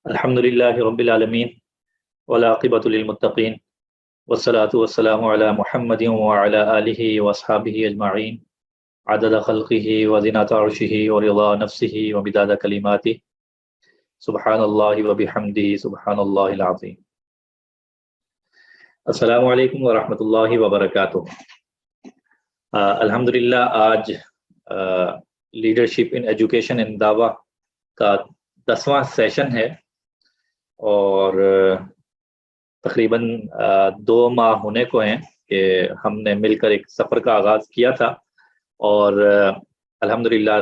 الحمدللہ رب العالمین والعاقبۃ للمتقین والصلاة والسلام علی محمد وعلی آلہ واصحابہ اجمعین عدد خلقہ وزنۃ عرشہ ورضا نفسہ ومداد کلماتہ سبحان اللہ وبحمدہ سبحان اللہ العظیم۔ السلام علیکم ورحمۃ اللہ وبرکاتہ۔ الحمدللہ آج لیڈرشپ ان ایجوکیشن اینڈ دعویٰ کا 10واں سیشن ہے اور تقریباً 2 ماہ ہونے کو ہیں کہ ہم نے مل کر ایک سفر کا آغاز کیا تھا اور الحمدللہ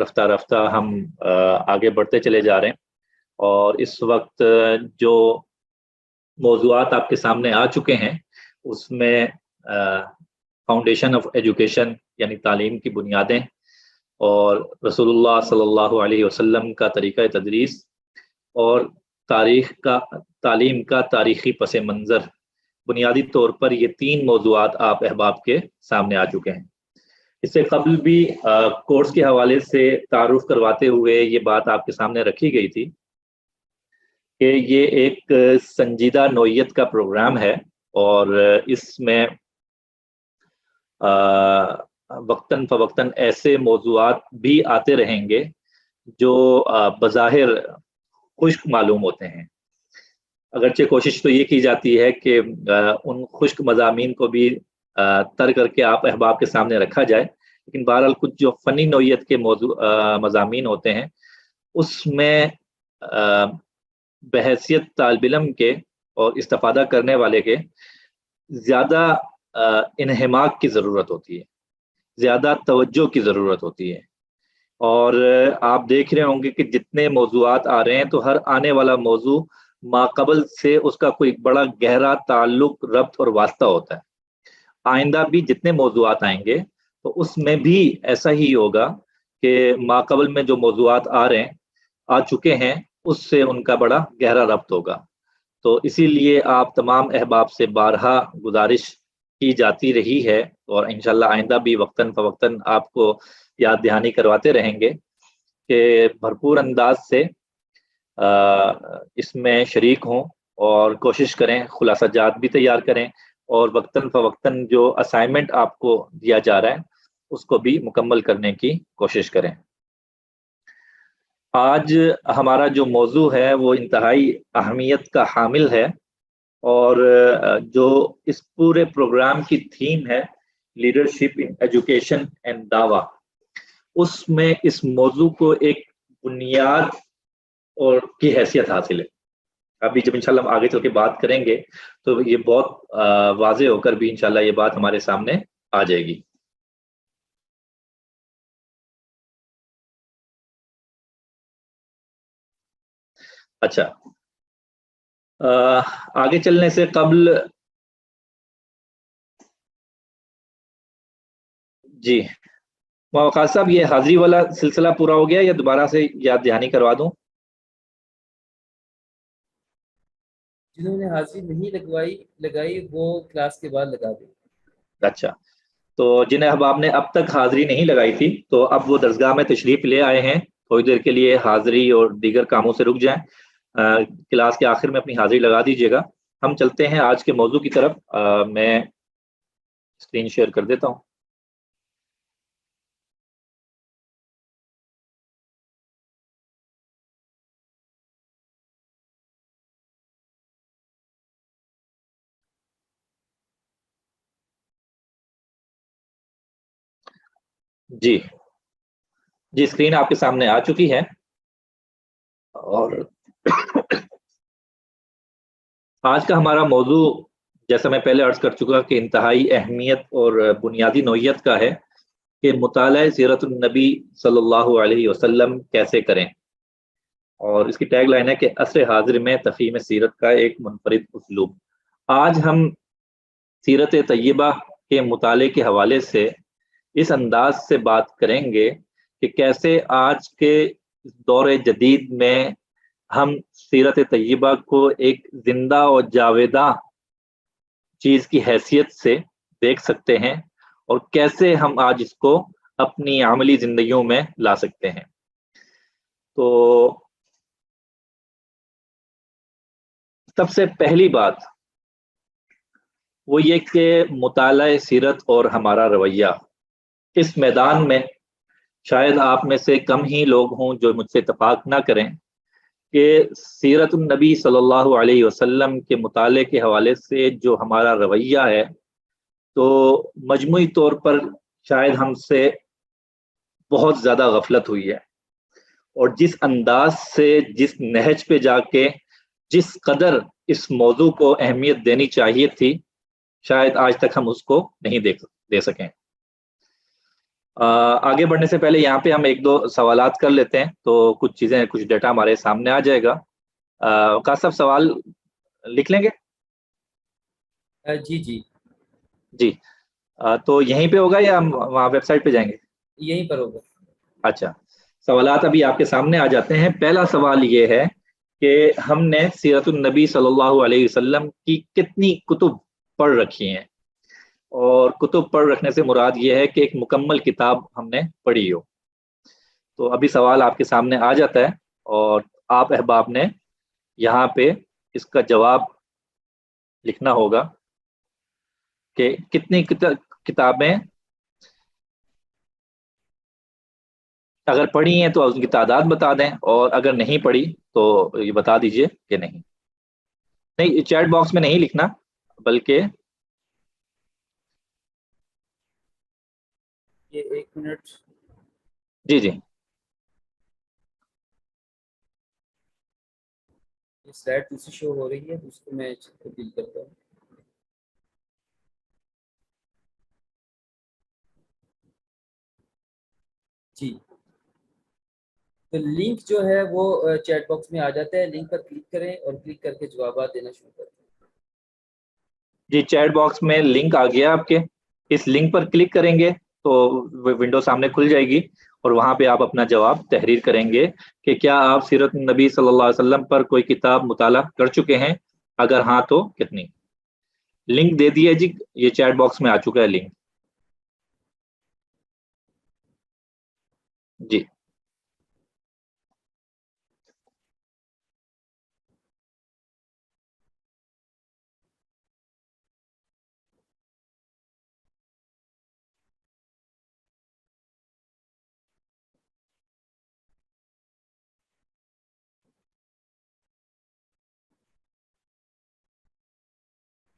رفتہ رفتہ ہم آگے بڑھتے چلے جا رہے ہیں، اور اس وقت جو موضوعات آپ کے سامنے آ چکے ہیں اس میں فاؤنڈیشن آف ایجوکیشن یعنی تعلیم کی بنیادیں اور رسول اللہ صلی اللہ علیہ وسلم کا طریقہ تدریس اور تعلیم کا تاریخی پس منظر، بنیادی طور پر یہ 3 موضوعات آپ احباب کے سامنے آ چکے ہیں۔ اس سے قبل بھی کورس کے حوالے سے تعارف کرواتے ہوئے یہ بات آپ کے سامنے رکھی گئی تھی کہ یہ ایک سنجیدہ نوعیت کا پروگرام ہے اور اس میں وقتاً فوقتاً ایسے موضوعات بھی آتے رہیں گے جو بظاہر خشک معلوم ہوتے ہیں، اگرچہ کوشش تو یہ کی جاتی ہے کہ ان خشک مضامین کو بھی تر کر کے آپ احباب کے سامنے رکھا جائے، لیکن بہرحال کچھ جو فنی نوعیت کے مضامین ہوتے ہیں اس میں بحیثیت طالب علم کے اور استفادہ کرنے والے کے زیادہ انہماک کی ضرورت ہوتی ہے، زیادہ توجہ کی ضرورت ہوتی ہے۔ اور آپ دیکھ رہے ہوں گے کہ جتنے موضوعات آ رہے ہیں تو ہر آنے والا موضوع ماقبل سے اس کا کوئی بڑا گہرا تعلق، ربط اور واسطہ ہوتا ہے۔ آئندہ بھی جتنے موضوعات آئیں گے تو اس میں بھی ایسا ہی ہوگا کہ ماقبل میں جو موضوعات آ چکے ہیں اس سے ان کا بڑا گہرا ربط ہوگا۔ تو اسی لیے آپ تمام احباب سے بارہا گزارش کی جاتی رہی ہے اور انشاءاللہ آئندہ بھی وقتاً فوقتاً آپ کو یاد دہانی کرواتے رہیں گے کہ بھرپور انداز سے اس میں شریک ہوں اور کوشش کریں، خلاصہ جات بھی تیار کریں اور وقتاً فوقتاً جو اسائنمنٹ آپ کو دیا جا رہا ہے اس کو بھی مکمل کرنے کی کوشش کریں۔ آج ہمارا جو موضوع ہے وہ انتہائی اہمیت کا حامل ہے اور جو اس پورے پروگرام کی تھیم ہے لیڈرشپ ان ایجوکیشن اینڈ دعویٰ، اس میں اس موضوع کو ایک بنیاد اور کی حیثیت حاصل ہے۔ ابھی جب انشاءاللہ ہم آگے چل کے بات کریں گے تو یہ بہت واضح ہو کر بھی انشاءاللہ یہ بات ہمارے سامنے آ جائے گی۔ اچھا، آگے چلنے سے قبل جی وقاص صاحب، یہ حاضری والا سلسلہ پورا ہو گیا یا دوبارہ سے یاد دہانی کروا دوں؟ جنہوں نے حاضری نہیں لگائی وہ کلاس کے بعد لگا دیں۔ اچھا، تو جن احباب نے اب تک حاضری نہیں لگائی تھی تو اب وہ درسگاہ میں تشریف لے آئے ہیں، تھوڑی دیر کے لیے حاضری اور دیگر کاموں سے رک جائیں، کلاس کے آخر میں اپنی حاضری لگا دیجیے گا۔ ہم چلتے ہیں آج کے موضوع کی طرف۔ میں اسکرین شیئر کر دیتا ہوں۔ جی اسکرین آپ کے سامنے آ چکی ہے اور آج کا ہمارا موضوع جیسا میں پہلے عرض کر چکا کہ انتہائی اہمیت اور بنیادی نوعیت کا ہے کہ مطالعہ سیرت النبی صلی اللہ علیہ وسلم کیسے کریں، اور اس کی ٹیگ لائن ہے کہ عصر حاضر میں تفہیم سیرت کا ایک منفرد اسلوب۔ آج ہم سیرت طیبہ کے مطالعے کے حوالے سے اس انداز سے بات کریں گے کہ کیسے آج کے دور جدید میں ہم سیرت طیبہ کو ایک زندہ اور جاویداں چیز کی حیثیت سے دیکھ سکتے ہیں اور کیسے ہم آج اس کو اپنی عملی زندگیوں میں لا سکتے ہیں۔ تو سب سے پہلی بات وہ یہ کہ مطالعہ سیرت اور ہمارا رویہ اس میدان میں شاید آپ میں سے کم ہی لوگ ہوں جو مجھ سے اتفاق نہ کریں کہ سیرت النبی صلی اللہ علیہ وسلم کے مطالعے کے حوالے سے جو ہمارا رویہ ہے تو مجموعی طور پر شاید ہم سے بہت زیادہ غفلت ہوئی ہے، اور جس انداز سے، جس نہج پہ جا کے، جس قدر اس موضوع کو اہمیت دینی چاہیے تھی، شاید آج تک ہم اس کو نہیں دے سکیں۔ آگے بڑھنے سے پہلے یہاں پہ ہم ایک دو سوالات کر لیتے ہیں تو کچھ چیزیں، کچھ ڈیٹا ہمارے سامنے آ جائے گا۔ وقاص صاحب سوال لکھ لیں گے؟ جی جی جی، تو یہیں پہ ہوگا یا ہم وہاں ویب سائٹ پہ جائیں گے؟ یہیں پر ہوگا۔ اچھا، سوالات ابھی آپ کے سامنے آ جاتے ہیں۔ پہلا سوال یہ ہے کہ ہم نے سیرت النبی صلی اللہ علیہ وسلم کی کتنی کتب پڑھ رکھی ہیں، اور کتب پڑھ رکھنے سے مراد یہ ہے کہ ایک مکمل کتاب ہم نے پڑھی ہو۔ تو ابھی سوال آپ کے سامنے آ جاتا ہے اور آپ احباب نے یہاں پہ اس کا جواب لکھنا ہوگا کہ کتنی کتابیں اگر پڑھی ہیں تو ان کی تعداد بتا دیں، اور اگر نہیں پڑھی تو یہ بتا دیجئے کہ نہیں چیٹ باکس میں نہیں لکھنا، بلکہ یہ 1 منٹ، جی جی یہ سلائڈ دوسری شو ہو رہی ہے، اس کو میں تبدیل کرتا ہوں۔ جی، تو لنک جو ہے وہ چیٹ باکس میں آ جاتا ہے، لنک پر کلک کریں اور کلک کر کے جوابات دینا شروع کریں۔ جی، چیٹ باکس میں لنک آ گیا آپ کے، اس لنک پر کلک کریں گے تو ونڈو سامنے کھل جائے گی، اور وہاں پہ آپ اپنا جواب تحریر کریں گے کہ کیا آپ سیرت النبی صلی اللہ علیہ وسلم پر کوئی کتاب مطالعہ کر چکے ہیں، اگر ہاں تو کتنی۔ لنک دے دیا جی، یہ چیٹ باکس میں آ چکا ہے لنک۔ جی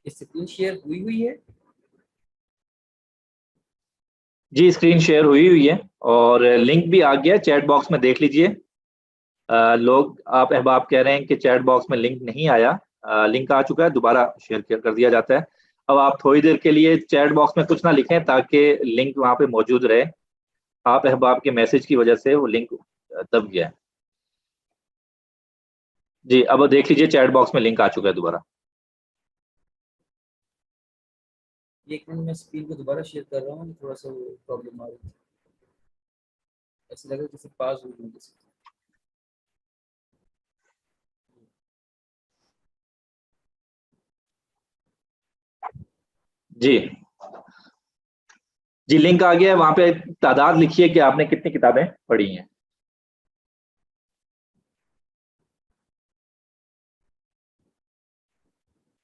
اسکرین شیئر ہوئی ہے؟ جی، اسکرین شیئر ہوئی ہے اور لنک بھی آ گیا چیٹ باکس میں، دیکھ لیجئے۔ لوگ، آپ احباب کہہ رہے ہیں کہ چیٹ باکس میں لنک نہیں آیا، لنک آ چکا ہے، دوبارہ شیئر کر دیا جاتا ہے۔ اب آپ تھوڑی دیر کے لیے چیٹ باکس میں کچھ نہ لکھیں تاکہ لنک وہاں پہ موجود رہے، آپ احباب کے میسج کی وجہ سے وہ لنک دب گیا ہے۔ جی، اب دیکھ لیجئے چیٹ باکس میں لنک آ چکا ہے دوبارہ۔ ایک منٹ، میں اسکرین کو دوبارہ شیئر کر رہا ہوں، تھوڑا سا پرابلم آ رہی ہے، ایسا لگ رہا ہے جیسے پاس ہوئی جیسے۔ جی جی، لنک آ گیا ہے، وہاں پہ تعداد لکھیے کہ آپ نے کتنی کتابیں پڑھی ہیں۔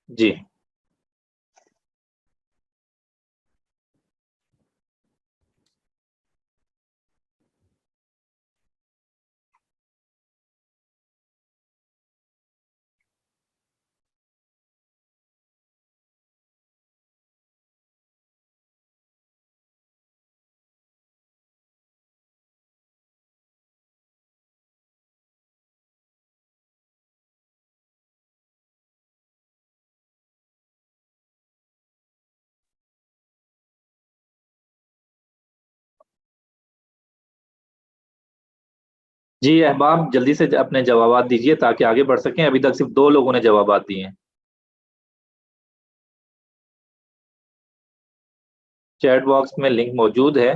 جی جی احباب، جلدی سے اپنے جوابات دیجیے تاکہ آگے بڑھ سکیں، ابھی تک صرف 2 لوگوں نے جوابات دیے ہیں۔ چیٹ باکس میں لنک موجود ہے۔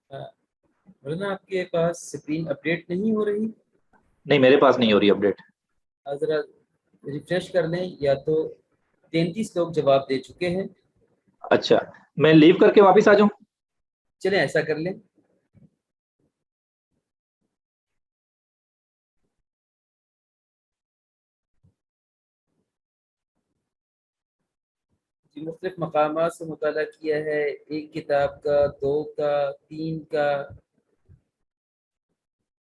مولانا آپ کے پاس اسکرین اپڈیٹ نہیں ہو رہی؟ نہیں، میرے پاس نہیں ہو رہی اپڈیٹ۔ ذرا ریفریش کر لیں، یا تو 33 لوگ جواب دے چکے ہیں۔ اچھا، میں لیو کر کے واپس آ جاؤں؟ چلیں ایسا کر لیں۔ مختلف مقامات سے مطالعہ کیا ہے، ایک کتاب کا، 2 کا، 3 کا،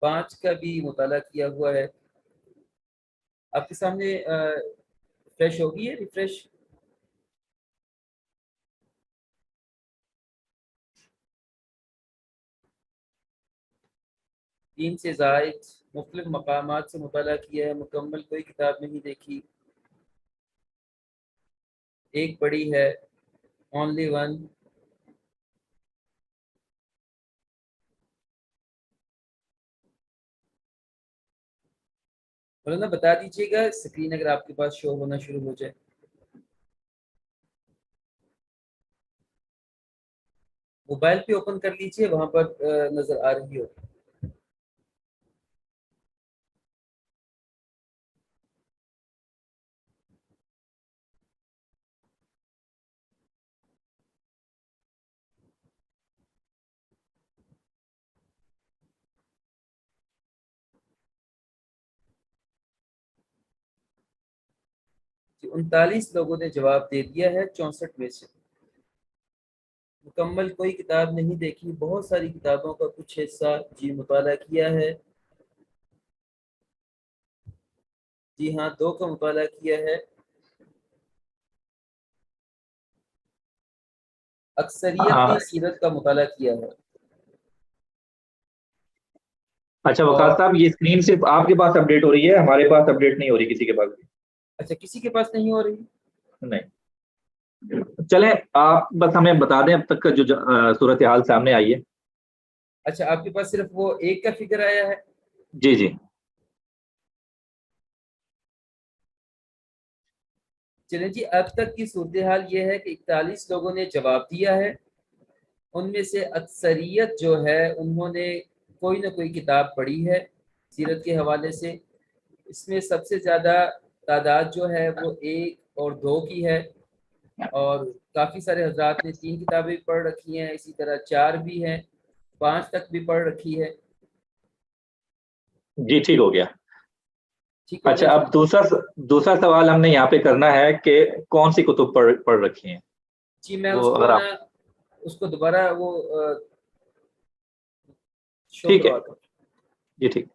5 کا بھی مطالعہ کیا ہوا ہے. آپ کے سامنے ریفریش ہوگی ہے، ریفریش. تین سے زائد مختلف مقامات سے مطالعہ کیا ہے، مکمل کوئی کتاب نہیں دیکھی، ایک پڑھی ہے، اونلی ون. مولانا بتا دیجیے گا اسکرین اگر آپ کے پاس شو ہونا شروع ہو جائے. موبائل پہ اوپن کر لیجیے، وہاں پر نظر آ رہی ہو. جی 39 لوگوں نے جواب دے دیا ہے 64 میں سے. مکمل کوئی کتاب نہیں دیکھی، بہت ساری کتابوں کا کچھ حصہ جی مطالعہ کیا ہے. جی ہاں 2 کا مطالعہ کیا ہے. اکثریت نے سیرت کا مطالعہ کیا ہے. اچھا وقاص صاحب، یہ اسکرین صرف آپ کے پاس اپڈیٹ ہو رہی ہے، ہمارے پاس اپڈیٹ نہیں ہو رہی کسی کے پاس بھی. اچھا کسی کے پاس نہیں ہو رہی؟ نہیں. چلیں آپ بس ہمیں بتا دیں اب تک کا جو صورتحال سامنے آئی ہے. اچھا آپ کے پاس صرف وہ ایک کا فگر آیا ہے؟ جی جی. چلیں جی، اب تک کی صورتحال یہ ہے کہ 41 لوگوں نے جواب دیا ہے، ان میں سے اکثریت جو ہے انہوں نے کوئی نہ کوئی کتاب پڑھی ہے سیرت کے حوالے سے. اس میں سب سے زیادہ تعداد جو ہے وہ 1 اور 2 کی ہے، اور کافی سارے حضرات نے 3 کتابیں پڑھ رکھی ہیں، اسی طرح 4 بھی ہیں، 5 تک بھی پڑھ رکھی ہے. جی ٹھیک ہو گیا. ٹھیک ہو اچھا گیا. اب دوسرا سوال ہم نے یہاں پہ کرنا ہے کہ کون سی کتب پڑھ رکھی ہیں. جی میں وہ اس کو اگر آپ نا اس کو دوبارہ وہ شو ٹھیک ہے. کرواتا ہوں. جی ٹھیک.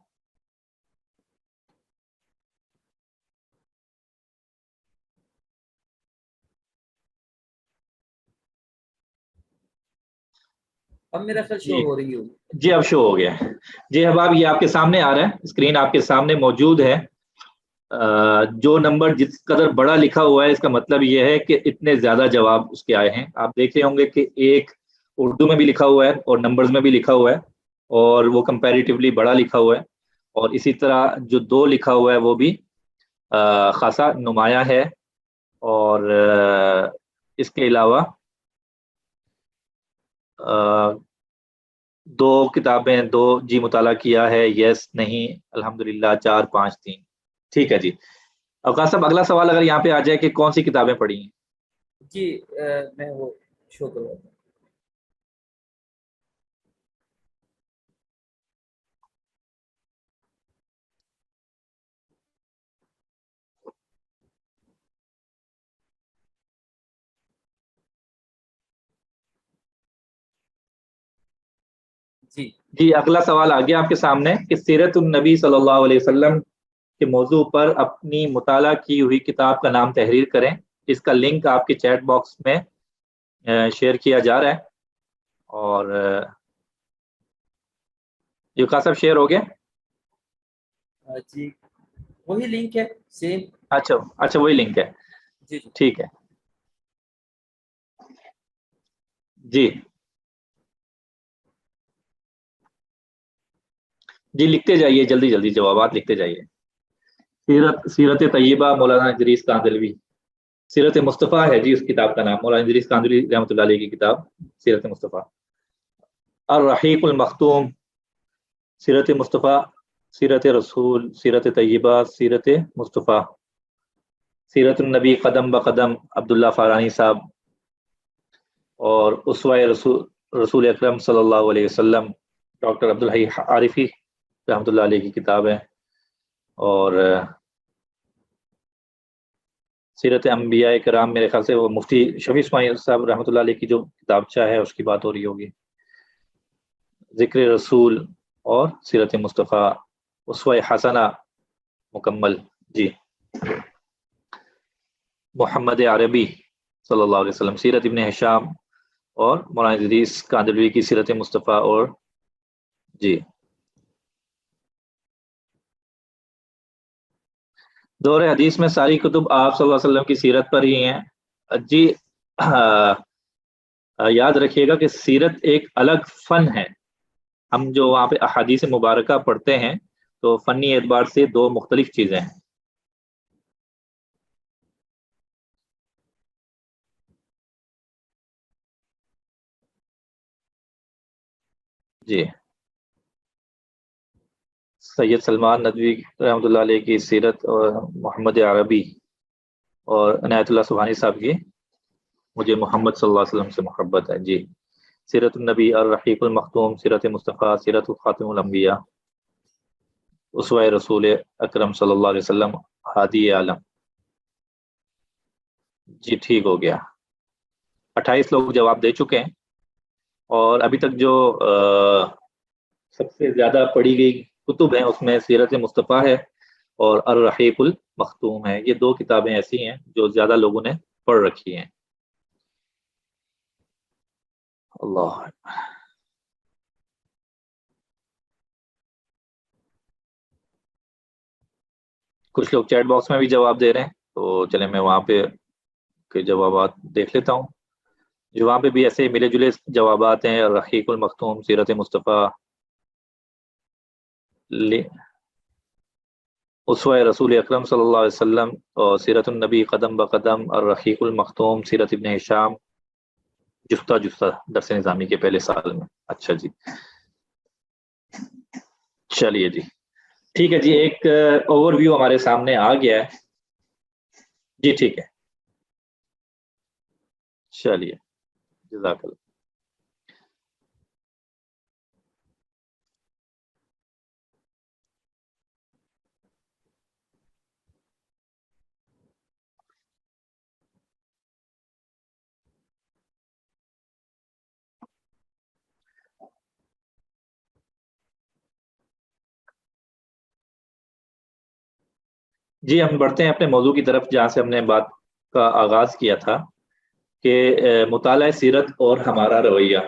اب میرا خیال شو جی ہو رہی ہوگی. جی اب شو ہو گیا. جی اب آپ یہ آپ کے سامنے آ رہا ہے، اسکرین آپ کے سامنے موجود ہے. جو نمبر جس قدر بڑا لکھا ہوا ہے اس کا مطلب یہ ہے کہ اتنے زیادہ جواب اس کے آئے ہیں. آپ دیکھ رہے ہوں گے کہ 1 اردو میں بھی لکھا ہوا ہے اور نمبرز میں بھی لکھا ہوا ہے، اور وہ کمپیریٹیولی بڑا لکھا ہوا ہے. اور اسی طرح جو 2 لکھا ہوا ہے وہ بھی خاصا نمایاں ہے. اور اس کے علاوہ 2 کتابیں 2 جی مطالعہ کیا ہے، یس نہیں الحمدللہ 4 5 3. ٹھیک ہے جی. اوقاص صاحب اگلا سوال اگر یہاں پہ آ جائے کہ کون سی کتابیں پڑھی ہیں. جی میں وہ شو کرواتا ہوں. جی اگلا سوال آ گیا آپ کے سامنے کہ سیرت النبی صلی اللہ علیہ وسلم کے موضوع پر اپنی مطالعہ کی ہوئی کتاب کا نام تحریر کریں. اس کا لنک آپ کے چیٹ باکس میں شیئر کیا جا رہا ہے. اور یہ خاص صاحب شیئر ہو گیا. جی وہی لنک ہے سیم. اچھا وہی لنک ہے. جی ٹھیک ہے. جی جی لکھتے جائیے، جلدی جلدی جوابات لکھتے جائیے. سیرت طیبہ مولانا ادریس کاندلوی. سیرت مصطفیٰ ہے جی اس کتاب کا نام، مولانا ادریس کاندلوی رحمۃ اللہ علیہ کی کتاب سیرت مصطفیٰ. الرحیق المختوم، سیرت مصطفیٰ، سیرت رسول، سیرت طیبہ، سیرت مصطفیٰ. سیرت النبی قدم بقدم عبداللہ فارانی صاحب. اور اسوہ رسول اکرم صلی اللہ علیہ وسلم ڈاکٹر عبدالحی عارفی رحمۃ اللہ علیہ کی کتاب ہے. اور سیرت انبیاء کرام، میرے خیال سے وہ مفتی شفیع اسماعیل صاحب رحمۃ اللہ علیہ کی جو کتابچہ ہے اس کی بات ہو رہی ہوگی. ذکر رسول اور سیرت مصطفیٰ اسوہ حسنہ مکمل. جی. محمد عربی صلی اللہ علیہ وسلم، سیرت ابن ہشام اور مولانا ادریس کاندھلوی کی سیرت مصطفیٰ. اور جی دور حدیث میں ساری کتب آپ صلی اللہ علیہ وسلم کی سیرت پر ہی ہیں. جی یاد رکھیے گا کہ سیرت ایک الگ فن ہے. ہم جو وہاں پہ احادیث مبارکہ پڑھتے ہیں تو فنی اعتبار سے دو مختلف چیزیں ہیں. جی سید سلمان ندوی رحمۃ اللہ علیہ کی سیرت اور محمد عربی اور عنایت اللہ سبحانی صاحب کی مجھے محمد صلی اللہ علیہ وسلم سے محبت ہے. جی سیرت النبی الرحیق المختوم، سیرت مصطفیٰ، سیرت خاتم الانبیاء، اسوہ رسول اکرم صلی اللہ علیہ وسلم، ہادی عالم. جی ٹھیک ہو گیا. 28 لوگ جواب دے چکے ہیں اور ابھی تک جو سب سے زیادہ پڑھی گئی کتب ہیں اس میں سیرت مصطفیٰ ہے اور الرحیق المختوم ہے. یہ دو کتابیں ایسی ہیں جو زیادہ لوگوں نے پڑھ رکھی ہیں. اللہ کچھ لوگ چیٹ باکس میں بھی جواب دے رہے ہیں تو چلیں میں وہاں پہ کے جوابات دیکھ لیتا ہوں. جو وہاں پہ بھی ایسے ملے جلے جوابات ہیں. الرحیق المختوم، سیرت مصطفیٰ، اسوہ رسول اکرم صلی اللہ علیہ وسلم اور سیرت النبی قدم بقدم، الرحیق المختوم، سیرت ابن ہشام، جفتہ جفتہ درس نظامی کے پہلے سال میں. اچھا جی چلیے جی ٹھیک ہے. جی ایک اوور ویو ہمارے سامنے آ گیا ہے. جی ٹھیک ہے چلیے جزاک اللہ. جی ہم بڑھتے ہیں اپنے موضوع کی طرف جہاں سے ہم نے بات کا آغاز کیا تھا کہ مطالعہ سیرت اور ہمارا رویہ.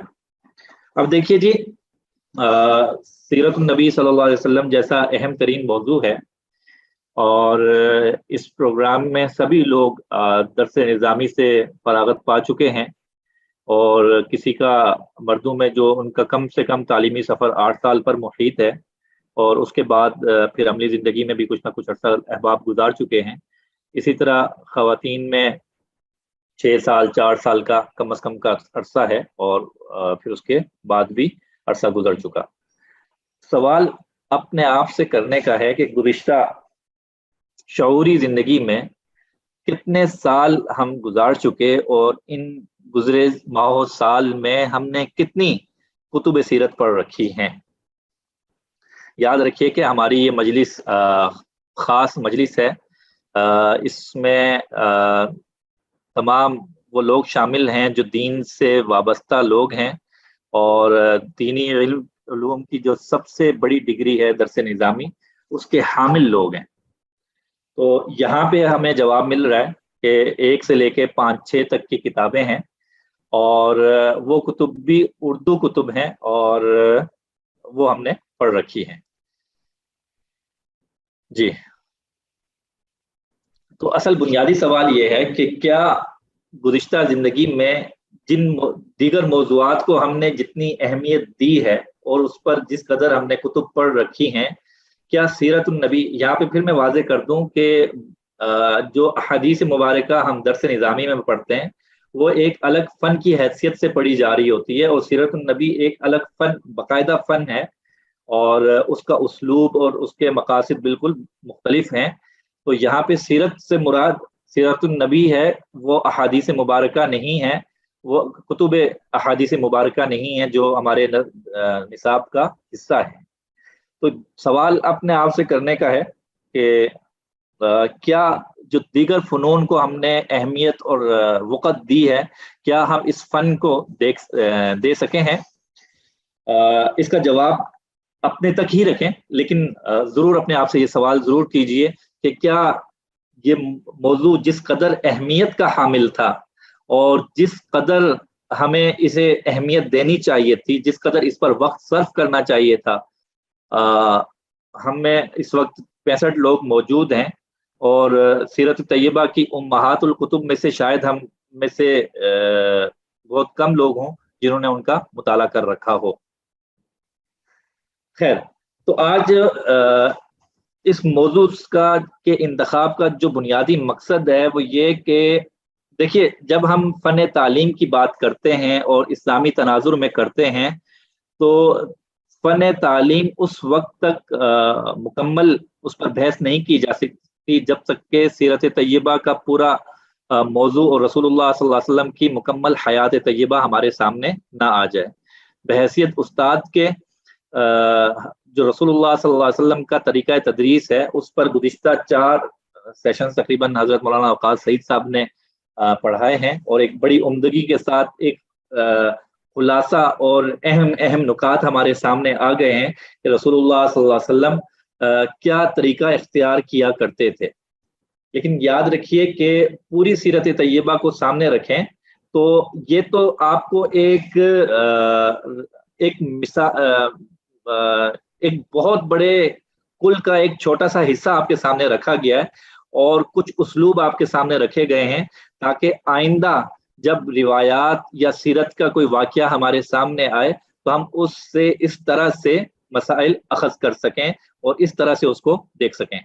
اب دیکھیے جی سیرت النبی صلی اللہ علیہ وسلم جیسا اہم ترین موضوع ہے اور اس پروگرام میں سبھی لوگ درس نظامی سے فراغت پا چکے ہیں اور کسی کا مردوں میں جو ان کا کم سے کم تعلیمی سفر 8 سال پر محیط ہے اور اس کے بعد پھر عملی زندگی میں بھی کچھ نہ کچھ عرصہ احباب گزار چکے ہیں. اسی طرح خواتین میں 6 سال 4 سال کا کم از کم کا عرصہ ہے اور پھر اس کے بعد بھی عرصہ گزر چکا. سوال اپنے آپ سے کرنے کا ہے کہ گزشتہ شعوری زندگی میں کتنے سال ہم گزار چکے اور ان گزرے ماہ و سال میں ہم نے کتنی کتب سیرت پڑھ رکھی ہیں. یاد رکھیے کہ ہماری یہ مجلس خاص مجلس ہے. اس میں تمام وہ لوگ شامل ہیں جو دین سے وابستہ لوگ ہیں اور دینی علوم کی جو سب سے بڑی ڈگری ہے درس نظامی اس کے حامل لوگ ہیں. تو یہاں پہ ہمیں جواب مل رہا ہے کہ 1 سے لے کے 5-6 تک کی کتابیں ہیں اور وہ کتب بھی اردو کتب ہیں اور وہ ہم نے پڑھ رکھی ہیں. جی تو اصل بنیادی سوال یہ ہے کہ کیا گزشتہ زندگی میں جن دیگر موضوعات کو ہم نے جتنی اہمیت دی ہے اور اس پر جس قدر ہم نے کتب پڑھ رکھی ہیں، کیا سیرت النبی، یہاں پہ پھر میں واضح کر دوں کہ جو احادیث مبارکہ ہم درس نظامی میں پڑھتے ہیں وہ ایک الگ فن کی حیثیت سے پڑھی جا رہی ہوتی ہے اور سیرت النبی ایک الگ فن، باقاعدہ فن ہے اور اس کا اسلوب اور اس کے مقاصد بالکل مختلف ہیں. تو یہاں پہ سیرت سے مراد سیرت النبی ہے، وہ احادیث مبارکہ نہیں ہے، وہ کتب احادیث مبارکہ نہیں ہے جو ہمارے نصاب کا حصہ ہے. تو سوال اپنے آپ سے کرنے کا ہے کہ کیا جو دیگر فنون کو ہم نے اہمیت اور وقت دی ہے، کیا ہم اس فن کو دے سکے ہیں؟ اس کا جواب اپنے تک ہی رکھیں، لیکن ضرور اپنے آپ سے یہ سوال ضرور کیجئے کہ کیا یہ موضوع جس قدر اہمیت کا حامل تھا اور جس قدر ہمیں اسے اہمیت دینی چاہیے تھی، جس قدر اس پر وقت صرف کرنا چاہیے تھا، ہم میں اس وقت 65 لوگ موجود ہیں اور سیرت طیبہ کی امہات الکتب میں سے شاید ہم میں سے بہت کم لوگ ہوں جنہوں نے ان کا مطالعہ کر رکھا ہو۔ خیر، تو آج اس موضوع کے انتخاب کا جو بنیادی مقصد ہے وہ یہ کہ دیکھیے، جب ہم فن تعلیم کی بات کرتے ہیں اور اسلامی تناظر میں کرتے ہیں تو فن تعلیم اس وقت تک مکمل اس پر بحث نہیں کی جا سکتی جب تک کہ سیرت طیبہ کا پورا موضوع اور رسول اللہ صلی اللہ علیہ وسلم کی مکمل حیات طیبہ ہمارے سامنے نہ آ جائے۔ بحیثیت استاد کے جو رسول اللہ صلی اللہ علیہ وسلم کا طریقہ تدریس ہے اس پر گزشتہ 4 سیشن تقریباً حضرت مولانا اوقاف سعید صاحب نے پڑھائے ہیں اور ایک بڑی عمدگی کے ساتھ ایک خلاصہ اور اہم نکات ہمارے سامنے آ گئے ہیں کہ رسول اللہ صلی اللہ علیہ وسلم کیا طریقہ اختیار کیا کرتے تھے۔ لیکن یاد رکھیے کہ پوری سیرت طیبہ کو سامنے رکھیں تو یہ تو آپ کو ایک بہت بڑے کل کا ایک چھوٹا سا حصہ آپ کے سامنے رکھا گیا ہے اور کچھ اسلوب آپ کے سامنے رکھے گئے ہیں تاکہ آئندہ جب روایات یا سیرت کا کوئی واقعہ ہمارے سامنے آئے تو ہم اس سے اس طرح سے مسائل اخذ کر سکیں اور اس طرح سے اس کو دیکھ سکیں۔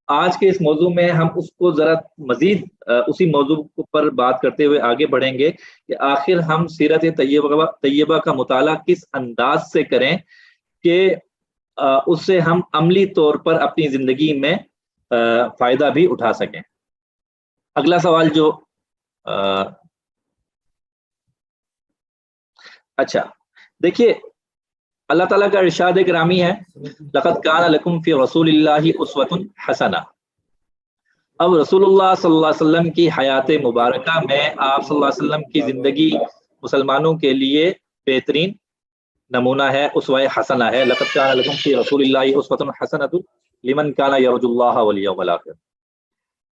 آج کے اس موضوع میں ہم اس کو ذرا مزید اسی موضوع پر بات کرتے ہوئے آگے بڑھیں گے کہ آخر ہم سیرت طیبہ کا مطالعہ کس انداز سے کریں کہ اس سے ہم عملی طور پر اپنی زندگی میں فائدہ بھی اٹھا سکیں۔ اگلا سوال جو اچھا دیکھیے، اللہ تعالیٰ کا ارشاد گرامی ہے لقد کان لکم فی رسول اللہ اسوۃ حسنہ۔ اب رسول اللہ صلی اللہ علیہ وسلم کی حیات مبارکہ میں آپ صلی اللہ علیہ وسلم کی زندگی مسلمانوں کے لیے بہترین نمونہ ہے، اسوہ حسنہ ہے۔ لقد کان لکم فی رسول اللہ اسوۃ حسنۃ لمن کان یرجو اللہ والیوم الآخر۔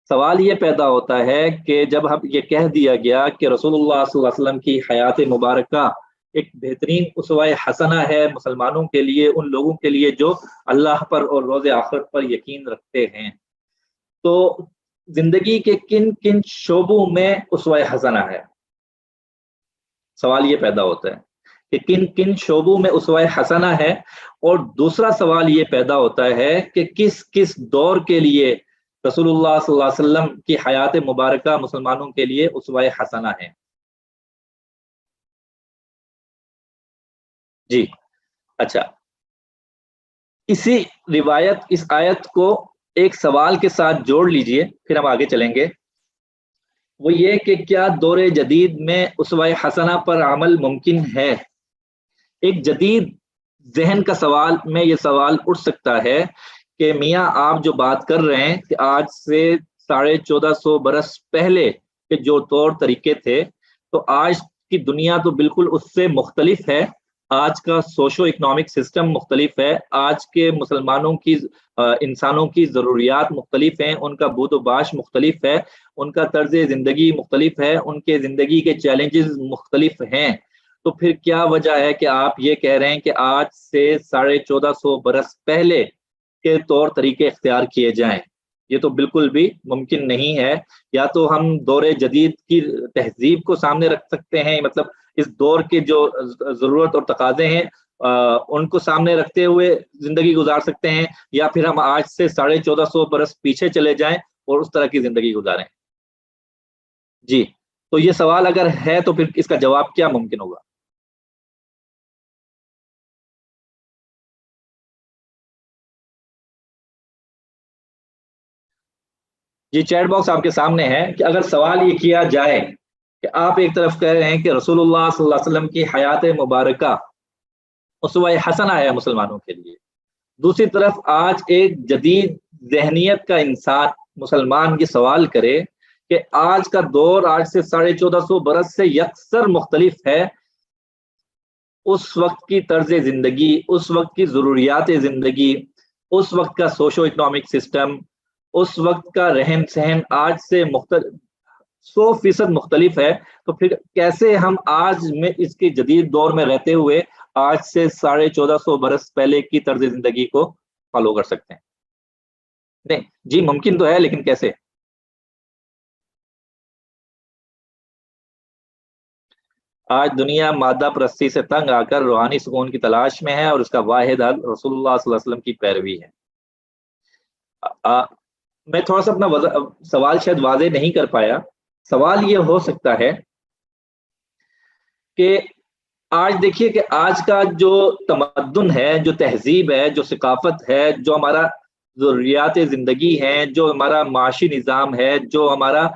سوال یہ پیدا ہوتا ہے کہ جب ہم یہ کہہ دیا گیا کہ رسول اللہ صلی اللہ علیہ وسلم کی حیات مبارکہ ایک بہترین اسوہ حسنہ ہے مسلمانوں کے لیے، ان لوگوں کے لیے جو اللہ پر اور روز آخرت پر یقین رکھتے ہیں، تو زندگی کے کن کن شعبوں میں اسوہ حسنہ ہے؟ سوال یہ پیدا ہوتا ہے کہ کن کن شعبوں میں اسوہ حسنہ ہے، اور دوسرا سوال یہ پیدا ہوتا ہے کہ کس کس دور کے لیے رسول اللہ صلی اللہ علیہ وسلم کی حیات مبارکہ مسلمانوں کے لیے اسوہ حسنہ ہے۔ جی اچھا، اسی روایت اس آیت کو ایک سوال کے ساتھ جوڑ لیجئے، پھر ہم آگے چلیں گے۔ وہ یہ کہ کیا دور جدید میں اسوہ حسنہ پر عمل ممکن ہے؟ ایک جدید ذہن کا سوال میں یہ سوال اٹھ سکتا ہے کہ میاں آپ جو بات کر رہے ہیں کہ آج سے 1450 برس پہلے کے جو طور طریقے تھے، تو آج کی دنیا تو بالکل اس سے مختلف ہے، آج کا سوشو اکنامک سسٹم مختلف ہے، آج کے مسلمانوں کی انسانوں کی ضروریات مختلف ہیں، ان کا بود و باش مختلف ہے، ان کا طرز زندگی مختلف ہے، ان کے زندگی کے چیلنجز مختلف ہیں۔ تو پھر کیا وجہ ہے کہ آپ یہ کہہ رہے ہیں کہ آج سے 1450 برس پہلے کے طور طریقے اختیار کیے جائیں؟ یہ تو بالکل بھی ممکن نہیں ہے۔ یا تو ہم دور جدید کی تہذیب کو سامنے رکھ سکتے ہیں، مطلب اس دور کے جو ضرورت اور تقاضے ہیں ان کو سامنے رکھتے ہوئے زندگی گزار سکتے ہیں، یا پھر ہم آج سے 1450 برس پیچھے چلے جائیں اور اس طرح کی زندگی گزاریں۔ جی تو یہ سوال اگر ہے تو پھر اس کا جواب کیا ممکن ہوگا؟ جی چیٹ باکس آپ کے سامنے ہے کہ اگر سوال یہ کیا جائے کہ آپ ایک طرف کہہ رہے ہیں کہ رسول اللہ صلی اللہ علیہ وسلم کی حیات مبارکہ اسوہ حسنہ ہے مسلمانوں کے لیے، دوسری طرف آج ایک جدید ذہنیت کا انسان مسلمان یہ سوال کرے کہ آج کا دور آج سے 1450 برس سے یکسر مختلف ہے، اس وقت کی طرز زندگی، اس وقت کی ضروریات زندگی، اس وقت کا سوشو اکنامک سسٹم، اس وقت کا رہن سہن آج سے 100% مختلف ہے، تو پھر کیسے ہم آج میں اس کے جدید دور میں رہتے ہوئے آج سے 1450 برس پہلے کی طرز زندگی کو فالو کر سکتے ہیں؟ نہیں جی ممکن تو ہے، لیکن کیسے؟ آج دنیا مادہ پرستی سے تنگ آ کر روحانی سکون کی تلاش میں ہے، اور اس کا واحد حل رسول اللہ صلی اللہ علیہ وسلم کی پیروی ہے۔ میں تھوڑا سا اپنا سوال شاید واضح نہیں کر پایا۔ سوال یہ ہو سکتا ہے کہ آج دیکھیے کہ آج کا جو تمدن ہے، جو تہذیب ہے، جو ثقافت ہے، جو ہمارا ضروریات زندگی ہیں، جو ہمارا معاشی نظام ہے، جو ہمارا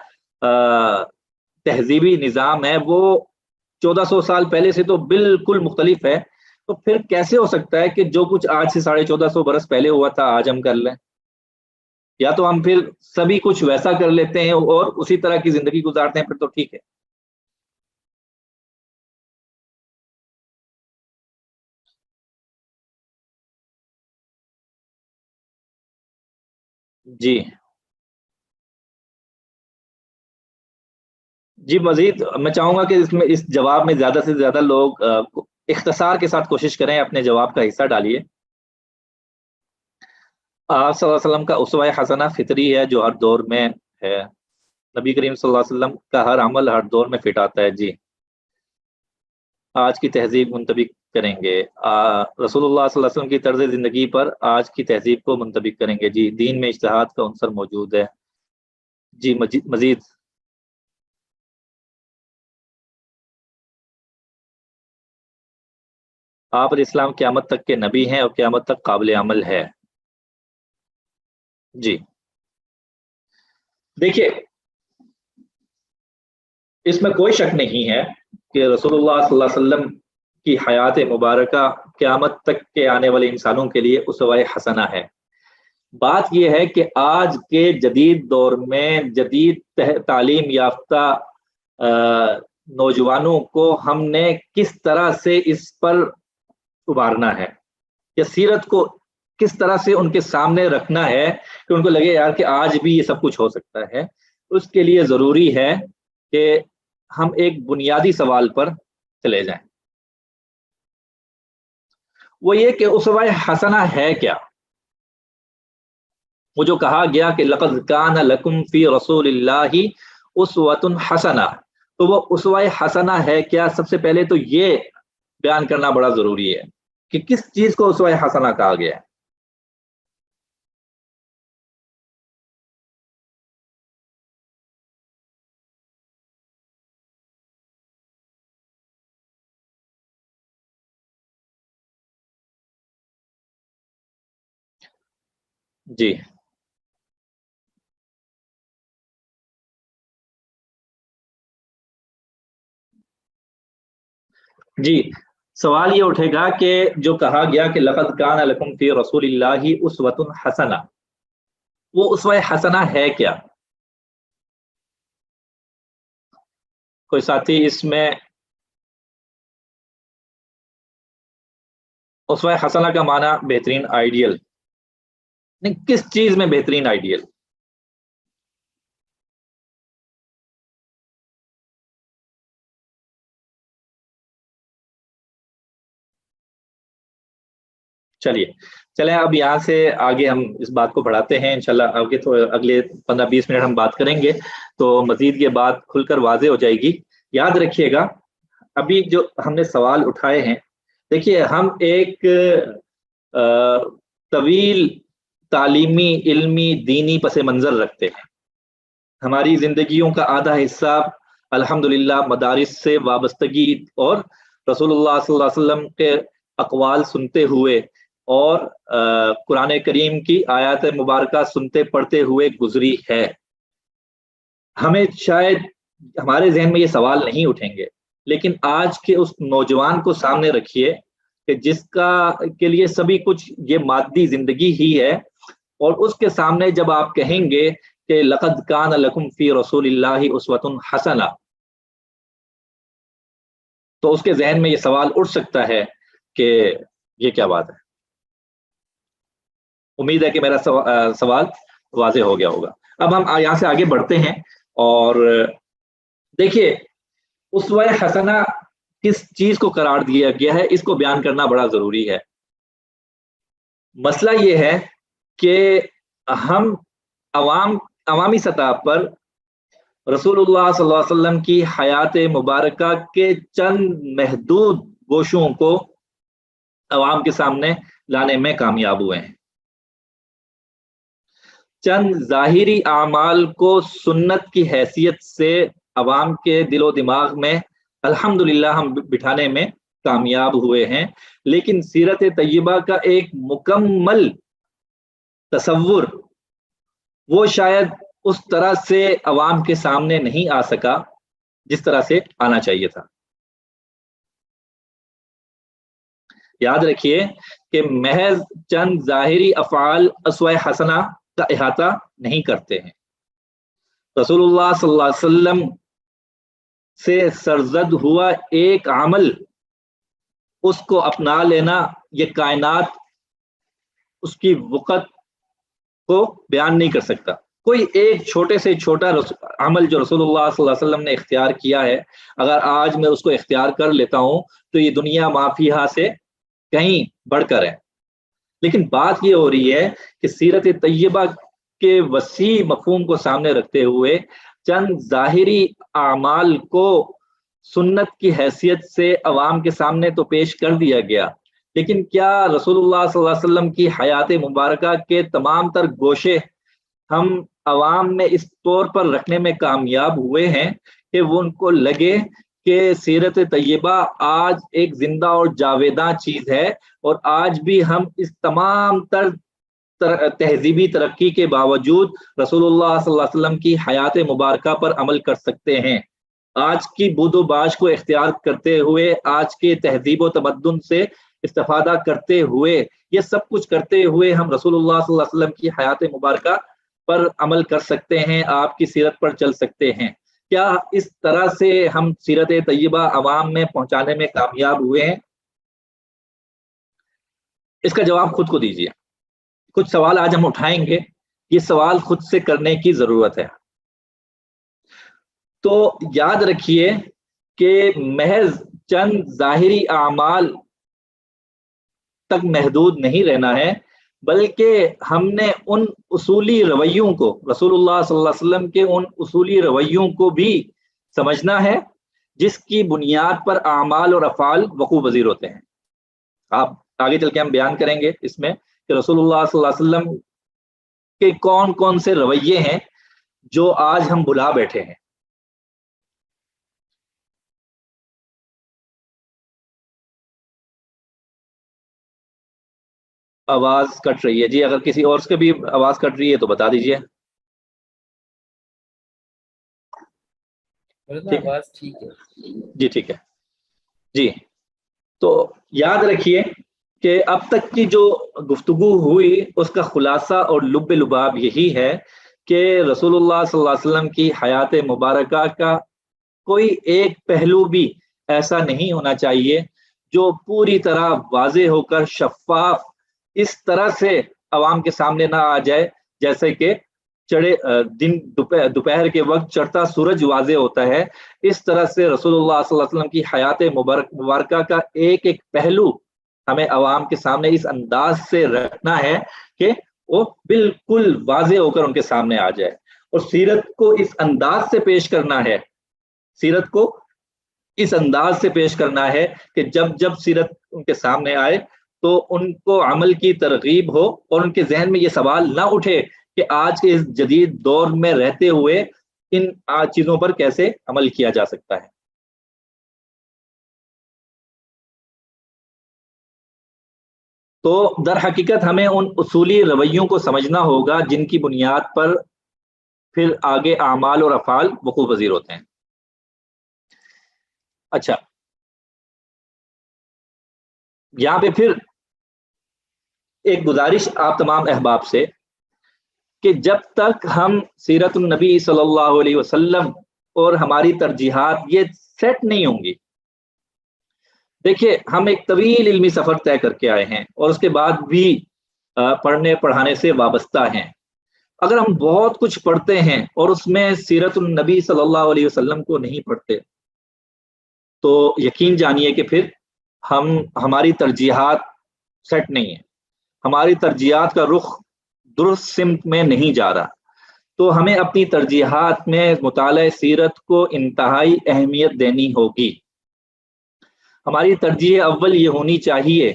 تہذیبی نظام ہے، وہ 1400 سال پہلے سے تو بالکل مختلف ہے۔ تو پھر کیسے ہو سکتا ہے کہ جو کچھ آج سے 1450 برس پہلے ہوا تھا آج ہم کر لیں؟ یا تو ہم پھر سبھی کچھ ویسا کر لیتے ہیں اور اسی طرح کی زندگی گزارتے ہیں، پھر تو ٹھیک ہے۔ جی مزید میں چاہوں گا کہ اس جواب میں زیادہ سے زیادہ لوگ اختصار کے ساتھ کوشش کریں، اپنے جواب کا حصہ ڈالیے۔ آپ صلی اللہ علیہ وسلم کا اسوہ حسنہ فطری ہے جو ہر دور میں ہے۔ نبی کریم صلی اللہ علیہ وسلم کا ہر عمل ہر دور میں فٹ آتا ہے۔ جی آج کی تہذیب منطبق کریں گے، رسول اللہ صلی اللہ علیہ وسلم کی طرز زندگی پر آج کی تہذیب کو منطبق کریں گے۔ جی دین میں اجتہاد کا عنصر موجود ہے۔ جی مزید آپ علیہ السلام قیامت تک کے نبی ہیں اور قیامت تک قابل عمل ہے۔ جی دیکھیے اس میں کوئی شک نہیں ہے کہ رسول اللہ صلی اللہ علیہ وسلم کی حیات مبارکہ قیامت تک کے آنے والے انسانوں کے لیے اسوہ حسنہ ہے۔ بات یہ ہے کہ آج کے جدید دور میں جدید تعلیم یافتہ نوجوانوں کو ہم نے کس طرح سے اس پر ابھارنا ہے، یا سیرت کو کس طرح سے ان کے سامنے رکھنا ہے کہ ان کو لگے یار کہ آج بھی یہ سب کچھ ہو سکتا ہے۔ اس کے لیے ضروری ہے کہ ہم ایک بنیادی سوال پر چلے جائیں، وہ یہ کہ اسوہ حسنہ ہے کیا؟ وہ جو کہا گیا کہ لقد کان لکم فی رسول اللہ اسوۃ حسنہ، تو وہ اسوہ حسنہ ہے کیا؟ سب سے پہلے تو یہ بیان کرنا بڑا ضروری ہے کہ کس چیز کو اسوہ حسنہ کہا گیا ہے۔ جی جی سوال یہ اٹھے گا کہ جو کہا گیا کہ لقد کان لکم فی رسول اللہ اسوۃ حسنہ، وہ اسوہ حسنہ ہے کیا؟ کوئی ساتھی اس میں اسوہ حسنہ کا معنی بہترین آئیڈیل، نہیں کس چیز میں بہترین آئیڈیل؟ چلیں اب یہاں سے آگے ہم اس بات کو بڑھاتے ہیں انشاءاللہ۔ آگے تو اگلے 15-20 منٹ ہم بات کریں گے تو مزید یہ بات کھل کر واضح ہو جائے گی۔ یاد رکھیے گا ابھی جو ہم نے سوال اٹھائے ہیں، دیکھیے ہم ایک طویل تعلیمی علمی دینی پس منظر رکھتے ہیں۔ ہماری زندگیوں کا آدھا حصہ الحمدللہ مدارس سے وابستگی اور رسول اللہ صلی اللہ علیہ وسلم کے اقوال سنتے ہوئے اور قرآن کریم کی آیات مبارکہ سنتے پڑھتے ہوئے گزری ہے۔ ہمیں شاید ہمارے ذہن میں یہ سوال نہیں اٹھیں گے، لیکن آج کے اس نوجوان کو سامنے رکھیے کہ جس کے لیے سبھی کچھ یہ مادی زندگی ہی ہے، اور اس کے سامنے جب آپ کہیں گے کہ لقد کان لکم فی رسول اللہ اسوۃ حسنہ، تو اس کے ذہن میں یہ سوال اٹھ سکتا ہے کہ یہ کیا بات ہے۔ امید ہے کہ میرا سوال واضح ہو گیا ہوگا۔ اب ہم یہاں سے آگے بڑھتے ہیں اور دیکھیے اسوہ حسنہ کس چیز کو قرار دیا گیا ہے، اس کو بیان کرنا بڑا ضروری ہے۔ مسئلہ یہ ہے کہ ہم عوامی سطح پر رسول اللہ صلی اللہ علیہ وسلم کی حیات مبارکہ کے چند محدود گوشوں کو عوام کے سامنے لانے میں کامیاب ہوئے ہیں۔ چند ظاہری اعمال کو سنت کی حیثیت سے عوام کے دل و دماغ میں الحمدللہ ہم بٹھانے میں کامیاب ہوئے ہیں، لیکن سیرت طیبہ کا ایک مکمل تصور وہ شاید اس طرح سے عوام کے سامنے نہیں آ سکا جس طرح سے آنا چاہیے تھا۔ یاد رکھیے کہ محض چند ظاہری افعال اسوہ حسنہ کا احاطہ نہیں کرتے ہیں۔ رسول اللہ صلی اللہ علیہ وسلم سے سرزد ہوا ایک عمل، اس کو اپنا لینا، یہ کائنات اس کی وقت کو بیان نہیں کر سکتا۔ کوئی ایک چھوٹے سے چھوٹا عمل جو رسول اللہ صلی اللہ علیہ وسلم نے اختیار کیا ہے، اگر آج میں اس کو اختیار کر لیتا ہوں تو یہ دنیا مافیہا سے کہیں بڑھ کر ہے۔ لیکن بات یہ ہو رہی ہے کہ سیرت طیبہ کے وسیع مفہوم کو سامنے رکھتے ہوئے چند ظاہری اعمال کو سنت کی حیثیت سے عوام کے سامنے تو پیش کر دیا گیا، لیکن کیا رسول اللہ صلی اللہ علیہ وسلم کی حیات مبارکہ کے تمام تر گوشے ہم عوام میں اس طور پر رکھنے میں کامیاب ہوئے ہیں کہ وہ ان کو لگے کہ سیرت طیبہ آج ایک زندہ اور جاویداں چیز ہے، اور آج بھی ہم اس تمام تر تہذیبی ترقی کے باوجود رسول اللہ صلی اللہ علیہ وسلم کی حیات مبارکہ پر عمل کر سکتے ہیں؟ آج کی بود و باش کو اختیار کرتے ہوئے، آج کے تہذیب و تمدن سے استفادہ کرتے ہوئے، یہ سب کچھ کرتے ہوئے ہم رسول اللہ صلی اللہ علیہ وسلم کی حیات مبارکہ پر عمل کر سکتے ہیں، آپ کی سیرت پر چل سکتے ہیں؟ کیا اس طرح سے ہم سیرت طیبہ عوام میں پہنچانے میں کامیاب ہوئے ہیں؟ اس کا جواب خود کو دیجیے۔ کچھ سوال آج ہم اٹھائیں گے، یہ سوال خود سے کرنے کی ضرورت ہے۔ تو یاد رکھیے کہ محض چند ظاہری اعمال تک محدود نہیں رہنا ہے، بلکہ ہم نے ان اصولی رویوں کو، رسول اللہ صلی اللہ علیہ وسلم کے ان اصولی رویوں کو بھی سمجھنا ہے جس کی بنیاد پر اعمال اور افعال وقوع پذیر ہوتے ہیں۔ آپ آگے چل کے ہم بیان کریں گے اس میں کہ رسول اللہ صلی اللہ علیہ وسلم کے کون کون سے رویے ہیں جو آج ہم بھلا بیٹھے ہیں۔ آواز کٹ رہی ہے جی، اگر کسی اور سے بھی آواز کٹ رہی ہے تو بتا دیجیے۔ آواز ٹھیک ہے جی، ٹھیک ہے جی۔ تو یاد رکھیے کہ اب تک کی جو گفتگو ہوئی اس کا خلاصہ اور لب لباب یہی ہے کہ رسول اللہ صلی اللہ علیہ وسلم کی حیات مبارکہ کا کوئی ایک پہلو بھی ایسا نہیں ہونا چاہیے جو پوری طرح واضح ہو کر شفاف اس طرح سے عوام کے سامنے نہ آ جائے جیسے کہ دوپہر کے وقت چڑھتا سورج واضح ہوتا ہے۔ اس طرح سے رسول اللہ صلی اللہ علیہ وسلم کی حیات مبارکہ کا ایک ایک پہلو ہمیں عوام کے سامنے اس انداز سے رکھنا ہے کہ وہ بالکل واضح ہو کر ان کے سامنے آ جائے، اور سیرت کو اس انداز سے پیش کرنا ہے، سیرت کو اس انداز سے پیش کرنا ہے کہ جب سیرت ان کے سامنے آئے تو ان کو عمل کی ترغیب ہو، اور ان کے ذہن میں یہ سوال نہ اٹھے کہ آج کے اس جدید دور میں رہتے ہوئے ان چیزوں پر کیسے عمل کیا جا سکتا ہے۔ تو در حقیقت ہمیں ان اصولی رویوں کو سمجھنا ہوگا جن کی بنیاد پر پھر آگے اعمال اور افعال وقوع پذیر ہوتے ہیں۔ اچھا، یہاں پہ پھر ایک گزارش آپ تمام احباب سے کہ جب تک ہم سیرت النبی صلی اللہ علیہ وسلم اور ہماری ترجیحات یہ سیٹ نہیں ہوں گی. دیکھیے ہم ایک طویل علمی سفر طے کر کے آئے ہیں اور اس کے بعد بھی پڑھنے پڑھانے سے وابستہ ہیں. اگر ہم بہت کچھ پڑھتے ہیں اور اس میں سیرت النبی صلی اللہ علیہ وسلم کو نہیں پڑھتے تو یقین جانیے کہ پھر ہماری ترجیحات سیٹ نہیں ہیں، ہماری ترجیحات کا رخ درست سمت میں نہیں جا رہا. تو ہمیں اپنی ترجیحات میں مطالعہ سیرت کو انتہائی اہمیت دینی ہوگی. ہماری ترجیح اول یہ ہونی چاہیے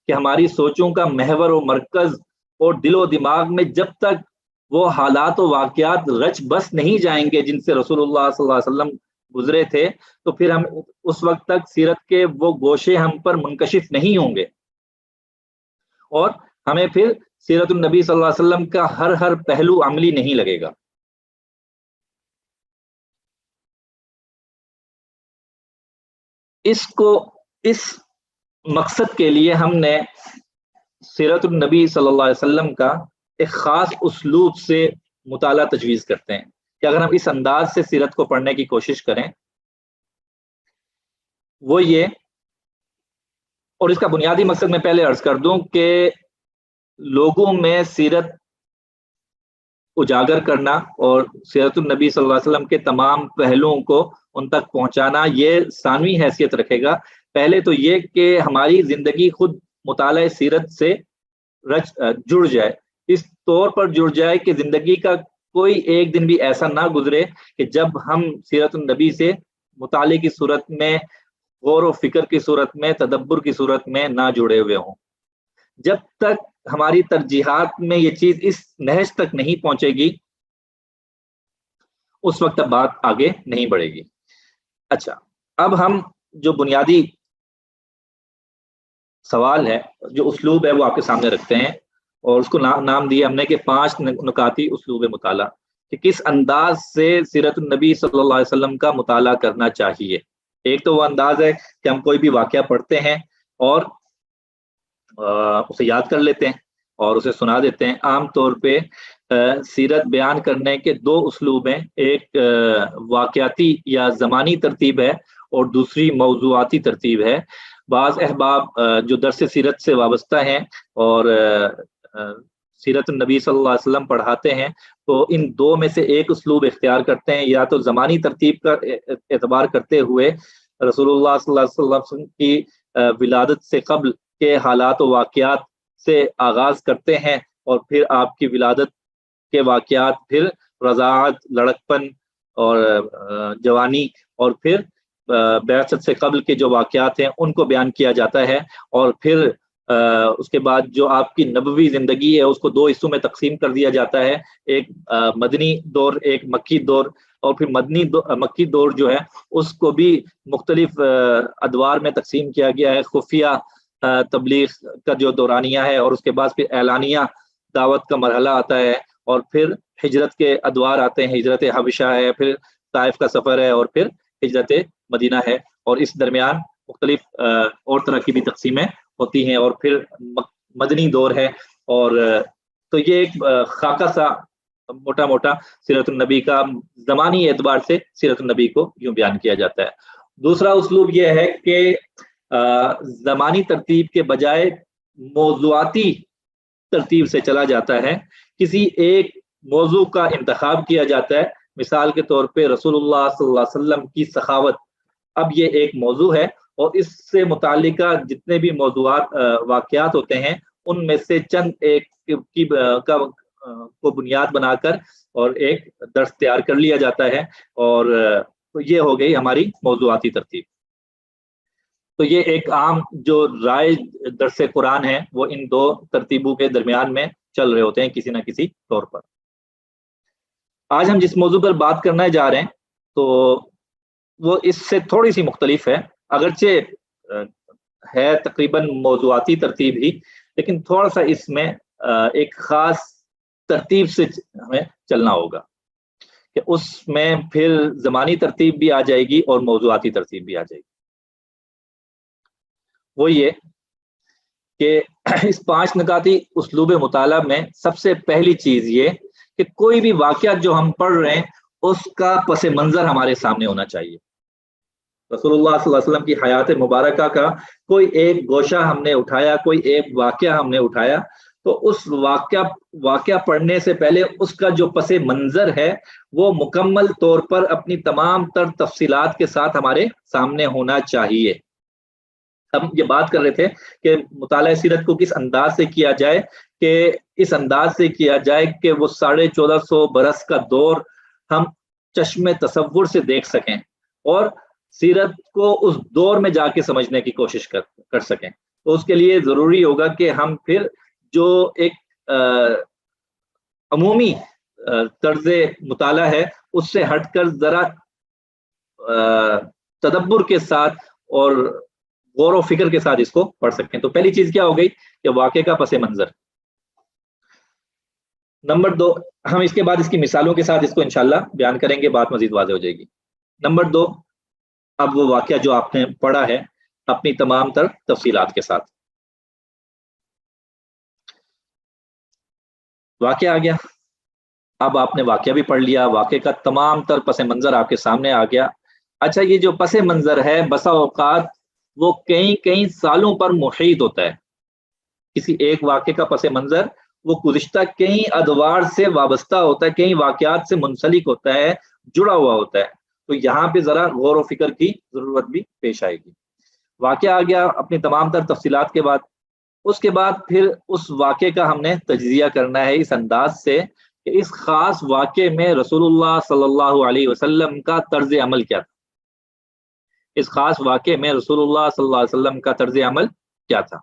کہ ہماری سوچوں کا محور و مرکز اور دل و دماغ میں جب تک وہ حالات و واقعات رچ بس نہیں جائیں گے جن سے رسول اللہ صلی اللہ علیہ وسلم گزرے تھے تو پھر ہم اس وقت تک سیرت کے وہ گوشے ہم پر منکشف نہیں ہوں گے اور ہمیں پھر سیرت النبی صلی اللہ علیہ وسلم کا ہر پہلو عملی نہیں لگے گا. اس مقصد کے لیے ہم نے سیرت النبی صلی اللہ علیہ وسلم کا ایک خاص اسلوب سے مطالعہ تجویز کرتے ہیں کہ اگر ہم اس انداز سے سیرت کو پڑھنے کی کوشش کریں وہ یہ، اور اس کا بنیادی مقصد میں پہلے عرض کر دوں کہ لوگوں میں سیرت اجاگر کرنا اور سیرت النبی صلی اللہ علیہ وسلم کے تمام پہلوؤں کو ان تک پہنچانا یہ ثانوی حیثیت رکھے گا. پہلے تو یہ کہ ہماری زندگی خود مطالعہ سیرت سے جڑ جائے، اس طور پر جڑ جائے کہ زندگی کا کوئی ایک دن بھی ایسا نہ گزرے کہ جب ہم سیرت النبی سے مطالعے کی صورت میں، غور و فکر کی صورت میں، تدبر کی صورت میں نہ جڑے ہوئے ہوں. جب تک ہماری ترجیحات میں یہ چیز اس نہج تک نہیں پہنچے گی اس وقت تک بات آگے نہیں بڑھے گی. اچھا، اب ہم جو بنیادی سوال ہے، جو اسلوب ہے وہ آپ کے سامنے رکھتے ہیں اور اس کو نام دیا ہم نے کہ 5 نکاتی اسلوب مطالعہ، کہ کس انداز سے سیرت النبی صلی اللہ علیہ وسلم کا مطالعہ کرنا چاہیے. ایک تو وہ انداز ہے کہ ہم کوئی بھی واقعہ پڑھتے ہیں اور اسے یاد کر لیتے ہیں اور اسے سنا دیتے ہیں. عام طور پہ سیرت بیان کرنے کے 2 اسلوب ہیں، ایک واقعاتی یا زمانی ترتیب ہے اور دوسری موضوعاتی ترتیب ہے. بعض احباب جو درس سیرت سے وابستہ ہیں اور سیرت النبی صلی اللہ علیہ وسلم پڑھاتے ہیں تو ان 2 میں سے ایک اسلوب اختیار کرتے ہیں، یا تو زمانی ترتیب کا اعتبار کرتے ہوئے رسول اللہ صلی اللہ علیہ وسلم کی ولادت سے قبل کے حالات و واقعات سے آغاز کرتے ہیں اور پھر آپ کی ولادت کے واقعات، پھر رضاعت، لڑکپن اور جوانی، اور پھر بعثت سے قبل کے جو واقعات ہیں ان کو بیان کیا جاتا ہے. اور پھر اس کے بعد جو آپ کی نبوی زندگی ہے اس کو 2 حصوں میں تقسیم کر دیا جاتا ہے، ایک مدنی دور، ایک مکی دور. اور پھر مکی دور جو ہے اس کو بھی مختلف ادوار میں تقسیم کیا گیا ہے. خفیہ تبلیغ کا جو دورانیہ ہے، اور اس کے بعد پھر اعلانیہ دعوت کا مرحلہ آتا ہے، اور پھر ہجرت کے ادوار آتے ہیں، ہجرت حبشہ ہے، پھر طائف کا سفر ہے، اور پھر ہجرت مدینہ ہے. اور اس درمیان مختلف اور طرح کی بھی تقسیمیں ہوتی ہیں. اور پھر مدنی دور ہے. اور تو یہ ایک خاکہ سا موٹا سیرت النبی کا زمانی اعتبار سے سیرت النبی کو یوں بیان کیا جاتا ہے. دوسرا اسلوب یہ ہے کہ زمانی ترتیب کے بجائے موضوعاتی ترتیب سے چلا جاتا ہے. کسی ایک موضوع کا انتخاب کیا جاتا ہے. مثال کے طور پہ رسول اللہ صلی اللہ علیہ وسلم کی سخاوت، اب یہ ایک موضوع ہے اور اس سے متعلقہ جتنے بھی موضوعات واقعات ہوتے ہیں ان میں سے چند ایک کو بنیاد بنا کر اور ایک درس تیار کر لیا جاتا ہے. اور تو یہ ہو گئی ہماری موضوعاتی ترتیب. تو یہ ایک عام جو رائج درس قرآن ہے وہ ان 2 ترتیبوں کے درمیان میں چل رہے ہوتے ہیں کسی نہ کسی طور پر. آج ہم جس موضوع پر بات کرنا جا رہے ہیں تو وہ اس سے تھوڑی سی مختلف ہے، اگرچہ ہے تقریباً موضوعاتی ترتیب ہی، لیکن تھوڑا سا اس میں ایک خاص ترتیب سے ہمیں چلنا ہوگا کہ اس میں پھر زمانی ترتیب بھی آ جائے گی اور موضوعاتی ترتیب بھی آ جائے گی. وہ یہ کہ اس 5 نکاتی اسلوب مطالعہ میں سب سے پہلی چیز یہ کہ کوئی بھی واقعہ جو ہم پڑھ رہے ہیں اس کا پس منظر ہمارے سامنے ہونا چاہیے. رسول اللہ صلی اللہ علیہ وسلم کی حیات مبارکہ کا کوئی ایک گوشہ ہم نے اٹھایا، کوئی ایک واقعہ ہم نے اٹھایا، تو اس واقعہ پڑھنے سے پہلے اس کا جو پس منظر ہے وہ مکمل طور پر اپنی تمام تر تفصیلات کے ساتھ ہمارے سامنے ہونا چاہیے. ہم یہ بات کر رہے تھے کہ مطالعہ سیرت کو کس انداز سے کیا جائے، کہ اس انداز سے کیا جائے کہ وہ 1450 برس کا دور ہم چشم تصور سے دیکھ سکیں اور سیرت کو اس دور میں جا کے سمجھنے کی کوشش کر سکیں. تو اس کے لیے ضروری ہوگا کہ ہم پھر جو ایک عمومی طرز مطالعہ ہے اس سے ہٹ کر ذرا تدبر کے ساتھ اور غور و فکر کے ساتھ اس کو پڑھ سکتے ہیں. تو پہلی چیز کیا ہو گئی کہ واقعے کا پس منظر. نمبر 2، ہم اس کے بعد اس کی مثالوں کے ساتھ اس کو انشاءاللہ بیان کریں گے، بات مزید واضح ہو جائے گی. نمبر 2، اب وہ واقعہ جو آپ نے پڑھا ہے اپنی تمام تر تفصیلات کے ساتھ. واقعہ آ گیا، اب آپ نے واقعہ بھی پڑھ لیا، واقعے کا تمام تر پس منظر آپ کے سامنے آ گیا. اچھا، یہ جو پس منظر ہے بسا اوقات وہ کئی سالوں پر محیط ہوتا ہے. کسی ایک واقعے کا پس منظر وہ گزشتہ کئی ادوار سے وابستہ ہوتا ہے، کئی واقعات سے منسلک ہوتا ہے، جڑا ہوا ہوتا ہے. تو یہاں پہ ذرا غور و فکر کی ضرورت بھی پیش آئے گی. واقعہ آ گیا اپنی تمام تر تفصیلات کے بعد، اس کے بعد پھر اس واقعے کا ہم نے تجزیہ کرنا ہے اس انداز سے کہ اس خاص واقعے میں رسول اللہ صلی اللہ علیہ وسلم کا طرز عمل کیا تھا. اس خاص واقعے میں رسول اللہ صلی اللہ علیہ وسلم کا طرز عمل کیا تھا.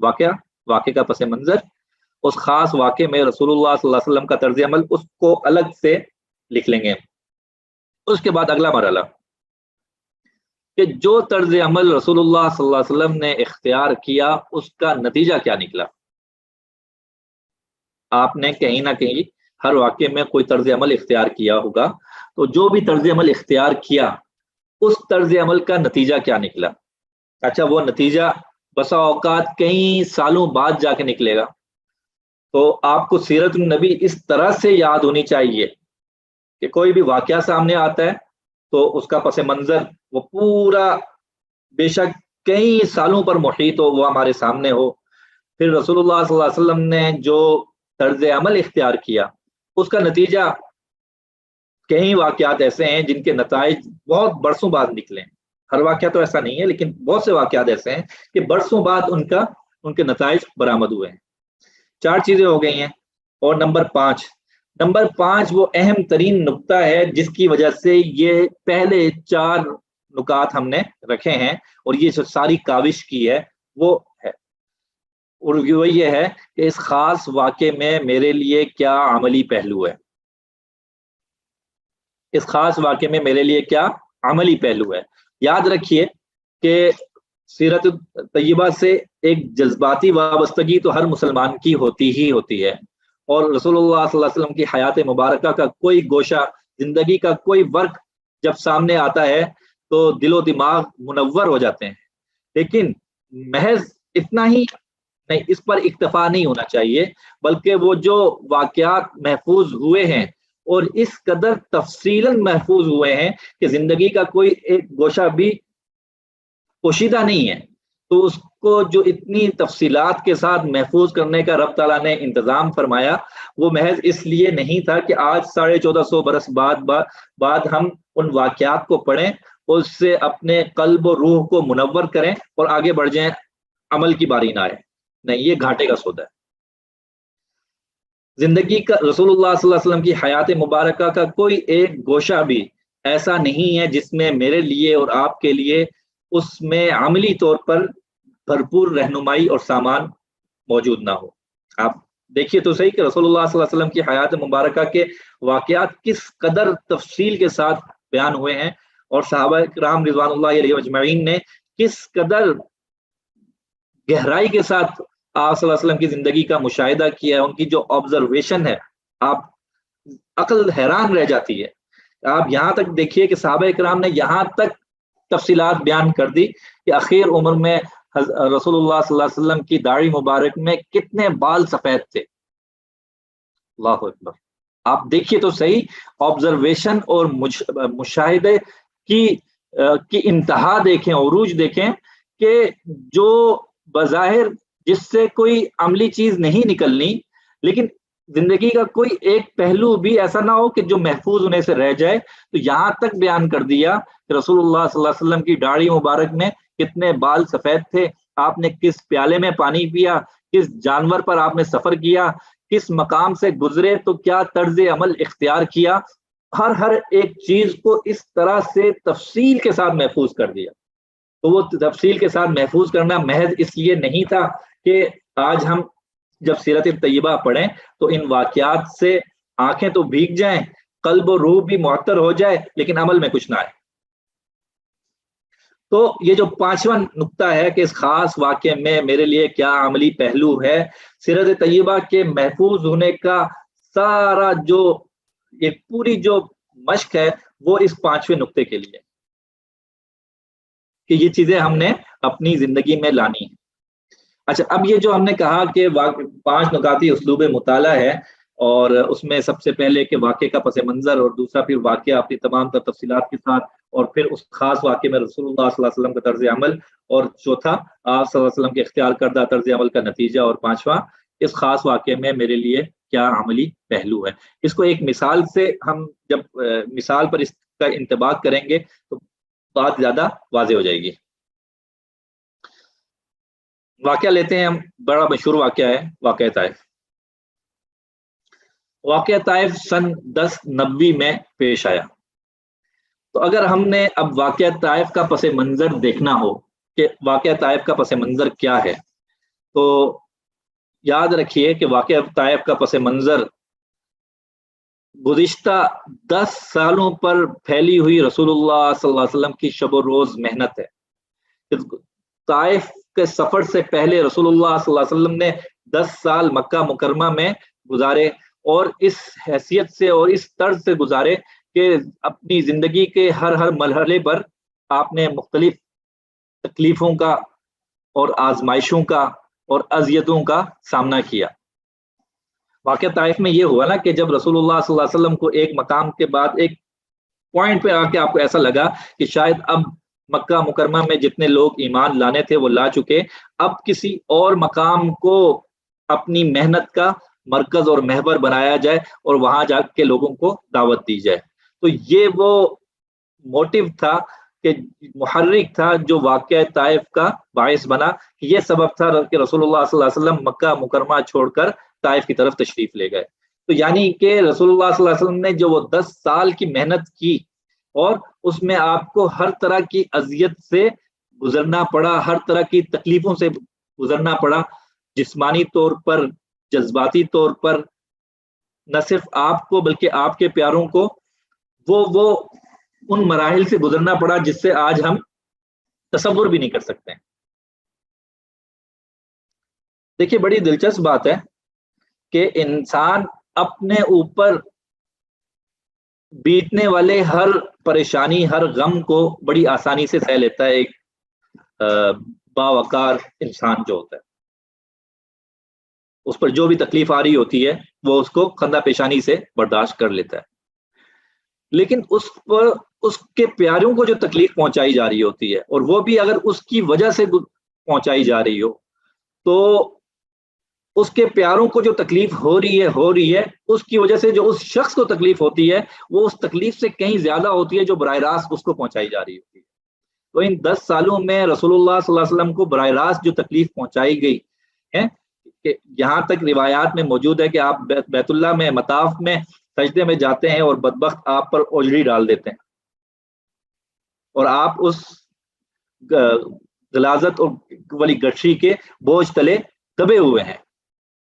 واقعے کا پس منظر، اس خاص واقعے میں رسول اللہ صلی اللہ علیہ وسلم کا طرز عمل، اس کو الگ سے لکھ لیں گے. اس کے بعد اگلا مرحلہ کہ جو طرز عمل رسول اللہ صلی اللہ علیہ وسلم نے اختیار کیا اس کا نتیجہ کیا نکلا. آپ نے کہیں نہ کہیں ہر واقعے میں کوئی طرز عمل اختیار کیا ہوگا، تو جو بھی طرز عمل اختیار کیا اس طرز عمل کا نتیجہ کیا نکلا. اچھا، وہ نتیجہ بسا اوقات کئی سالوں بعد جا کے نکلے گا. تو آپ کو سیرت النبی اس طرح سے یاد ہونی چاہیے کہ کوئی بھی واقعہ سامنے آتا ہے تو اس کا پس منظر وہ پورا بے شک کئی سالوں پر محیط ہو، وہ ہمارے سامنے ہو. پھر رسول اللہ صلی اللہ علیہ وسلم نے جو طرز عمل اختیار کیا اس کا نتیجہ، کئی واقعات ایسے ہیں جن کے نتائج بہت برسوں بعد نکلے ہیں. ہر واقعہ تو ایسا نہیں ہے، لیکن بہت سے واقعات ایسے ہیں کہ برسوں بعد ان کے نتائج برآمد ہوئے ہیں. 4 چیزیں ہو گئی ہیں. اور نمبر 5 وہ اہم ترین نقطہ ہے جس کی وجہ سے یہ پہلے 4 نکات ہم نے رکھے ہیں اور یہ جو ساری کاوش کی ہے وہ ہے، اور وہ یہ ہے کہ اس خاص واقعے میں میرے لیے کیا عملی پہلو ہے. اس خاص واقعے میں میرے لیے کیا عملی پہلو ہے. یاد رکھیے کہ سیرت طیبہ سے ایک جذباتی وابستگی تو ہر مسلمان کی ہوتی ہی ہوتی ہے، اور رسول اللہ صلی اللہ علیہ وسلم کی حیات مبارکہ کا کوئی گوشہ، زندگی کا کوئی ورق جب سامنے آتا ہے تو دل و دماغ منور ہو جاتے ہیں. لیکن محض اتنا ہی نہیں، اس پر اکتفا نہیں ہونا چاہیے، بلکہ وہ جو واقعات محفوظ ہوئے ہیں اور اس قدر تفصیلاً محفوظ ہوئے ہیں کہ زندگی کا کوئی ایک گوشہ بھی پوشیدہ نہیں ہے، تو اس کو جو اتنی تفصیلات کے ساتھ محفوظ کرنے کا رب تعالیٰ نے انتظام فرمایا، وہ محض اس لیے نہیں تھا کہ آج 1450 برس بعد ہم ان واقعات کو پڑھیں اور اس سے اپنے قلب و روح کو منور کریں اور آگے بڑھ جائیں، عمل کی باری نہ آئے. نہیں، یہ گھاٹے کا سودا ہے. زندگی کا رسول اللہ صلی اللہ علیہ وسلم کی حیات مبارکہ کا کوئی ایک گوشہ بھی ایسا نہیں ہے جس میں میرے لیے اور آپ کے لیے اس میں عملی طور پر بھرپور رہنمائی اور سامان موجود نہ ہو. آپ دیکھیے تو صحیح کہ رسول اللہ صلی اللہ علیہ وسلم کی حیات مبارکہ کے واقعات کس قدر تفصیل کے ساتھ بیان ہوئے ہیں، اور صحابہ کرام رضوان اللہ علیہ اجمعین نے کس قدر گہرائی کے ساتھ آپ صلی اللہ علیہ وسلم کی زندگی کا مشاہدہ کیا ہے. ان کی جو آبزرویشن ہے، آپ عقل حیران رہ جاتی ہے. آپ یہاں تک دیکھیے کہ صحابہ کرام نے یہاں تک تفصیلات بیان کر دی کہ اخیر عمر میں رسول اللہ صلی اللہ علیہ وسلم کی داڑھی مبارک میں کتنے بال سفید تھے. اللہ اکبر. آپ دیکھیے تو صحیح, آبزرویشن اور مشاہدے کی انتہا دیکھیں, عروج دیکھیں, کہ جو بظاہر جس سے کوئی عملی چیز نہیں نکلنی, لیکن زندگی کا کوئی ایک پہلو بھی ایسا نہ ہو کہ جو محفوظ ہونے سے رہ جائے. تو یہاں تک بیان کر دیا کہ رسول اللہ صلی اللہ علیہ وسلم کی داڑھی مبارک میں کتنے بال سفید تھے, آپ نے کس پیالے میں پانی پیا, کس جانور پر آپ نے سفر کیا, کس مقام سے گزرے تو کیا طرز عمل اختیار کیا. ہر ایک چیز کو اس طرح سے تفصیل کے ساتھ محفوظ کر دیا. تو وہ تفصیل کے ساتھ محفوظ کرنا محض اس لیے نہیں تھا کہ آج ہم جب سیرت طیبہ پڑھیں تو ان واقعات سے آنکھیں تو بھیگ جائیں, قلب و روح بھی معطر ہو جائے, لیکن عمل میں کچھ نہ آئے. تو یہ جو پانچواں نقطہ ہے کہ اس خاص واقعے میں میرے لیے کیا عملی پہلو ہے, سیرت طیبہ کے محفوظ ہونے کا سارا جو یہ پوری جو مشق ہے وہ اس پانچویں نقطے کے لیے کہ یہ چیزیں ہم نے اپنی زندگی میں لانی ہے. اچھا, اب یہ جو ہم نے کہا کہ 5 نکاتی اسلوب مطالعہ ہے, اور اس میں سب سے پہلے کہ واقعے کا پس منظر, اور دوسرا پھر واقعہ اپنی تمام تر تفصیلات کے ساتھ, اور پھر اس خاص واقعے میں رسول اللہ صلی اللہ علیہ وسلم کا طرز عمل, اور چوتھا آپ صلی اللہ علیہ وسلم کے اختیار کردہ طرز عمل کا نتیجہ, اور پانچواں اس خاص واقعے میں میرے لیے کیا عملی پہلو ہے. اس کو ایک مثال سے ہم جب مثال پر اس کا انطباق کریں گے تو بات زیادہ واضح ہو جائے گی. واقعہ لیتے ہیں ہم, بڑا مشہور واقعہ ہے واقعہ طائف. واقعہ طائف سن 1090 میں پیش آیا. تو اگر ہم نے اب واقعہ طائف کا پس منظر دیکھنا ہو کہ واقعہ طائف کا پس منظر کیا ہے, تو یاد رکھیے کہ واقعہ طائف کا پس منظر گزشتہ 10 سالوں پر پھیلی ہوئی رسول اللہ صلی اللہ علیہ وسلم کی شب و روز محنت ہے. طائف کے سفر سے پہلے رسول اللہ صلی اللہ علیہ وسلم نے 10 سال مکہ مکرمہ میں گزارے, اور اس حیثیت سے اور اس طرز سے گزارے کہ اپنی زندگی کے ہر مرحلے پر آپ نے مختلف تکلیفوں کا اور آزمائشوں کا اور اذیتوں کا سامنا کیا. واقعہ طائف میں یہ ہوا نا کہ جب رسول اللہ صلی اللہ علیہ وسلم کو ایک مقام کے بعد ایک پوائنٹ پہ آ کے آپ کو ایسا لگا کہ شاید اب مکہ مکرمہ میں جتنے لوگ ایمان لانے تھے وہ لا چکے, اب کسی اور مقام کو اپنی محنت کا مرکز اور محور بنایا جائے اور وہاں جا کے لوگوں کو دعوت دی جائے. تو یہ وہ موٹیو تھا کہ محرک تھا جو واقعہ طائف کا باعث بنا, کہ یہ سبب تھا کہ رسول اللہ صلی اللہ علیہ وسلم مکہ مکرمہ چھوڑ کر طائف کی طرف تشریف لے گئے. تو یعنی کہ رسول اللہ صلی اللہ علیہ وسلم نے جو وہ 10 سال کی محنت کی, اور اس میں آپ کو ہر طرح کی اذیت سے گزرنا پڑا, ہر طرح کی تکلیفوں سے گزرنا پڑا, جسمانی طور پر, جذباتی طور پر, نہ صرف آپ کو بلکہ آپ کے پیاروں کو وہ ان مراحل سے گزرنا پڑا جس سے آج ہم تصور بھی نہیں کر سکتے. دیکھیے بڑی دلچسپ بات ہے کہ انسان اپنے اوپر بیتنے والے ہر پریشانی, ہر غم کو بڑی آسانی سے سہ لیتا ہے. ایک باوقار انسان جو ہوتا ہے, اس پر جو بھی تکلیف آ رہی ہوتی ہے وہ اس کو خندہ پیشانی سے برداشت کر لیتا ہے. لیکن اس کے پیاروں کو جو تکلیف پہنچائی جا رہی ہوتی ہے, اور وہ بھی اگر اس کی وجہ سے پہنچائی جا رہی ہو, تو اس کے پیاروں کو جو تکلیف ہو رہی ہے اس کی وجہ سے جو اس شخص کو تکلیف ہوتی ہے وہ اس تکلیف سے کہیں زیادہ ہوتی ہے جو براہ راست اس کو پہنچائی جا رہی ہوتی ہے. تو ان 10 سالوں میں رسول اللہ صلی اللہ علیہ وسلم کو براہ راست جو تکلیف پہنچائی گئی ہے, کہ یہاں تک روایات میں موجود ہے کہ آپ بیت اللہ میں مطاف میں سجدے میں جاتے ہیں اور بدبخت آپ پر اوجڑی ڈال دیتے ہیں, اور آپ اس غلاظت اور والی گٹھی کے بوجھ تلے دبے ہوئے ہیں,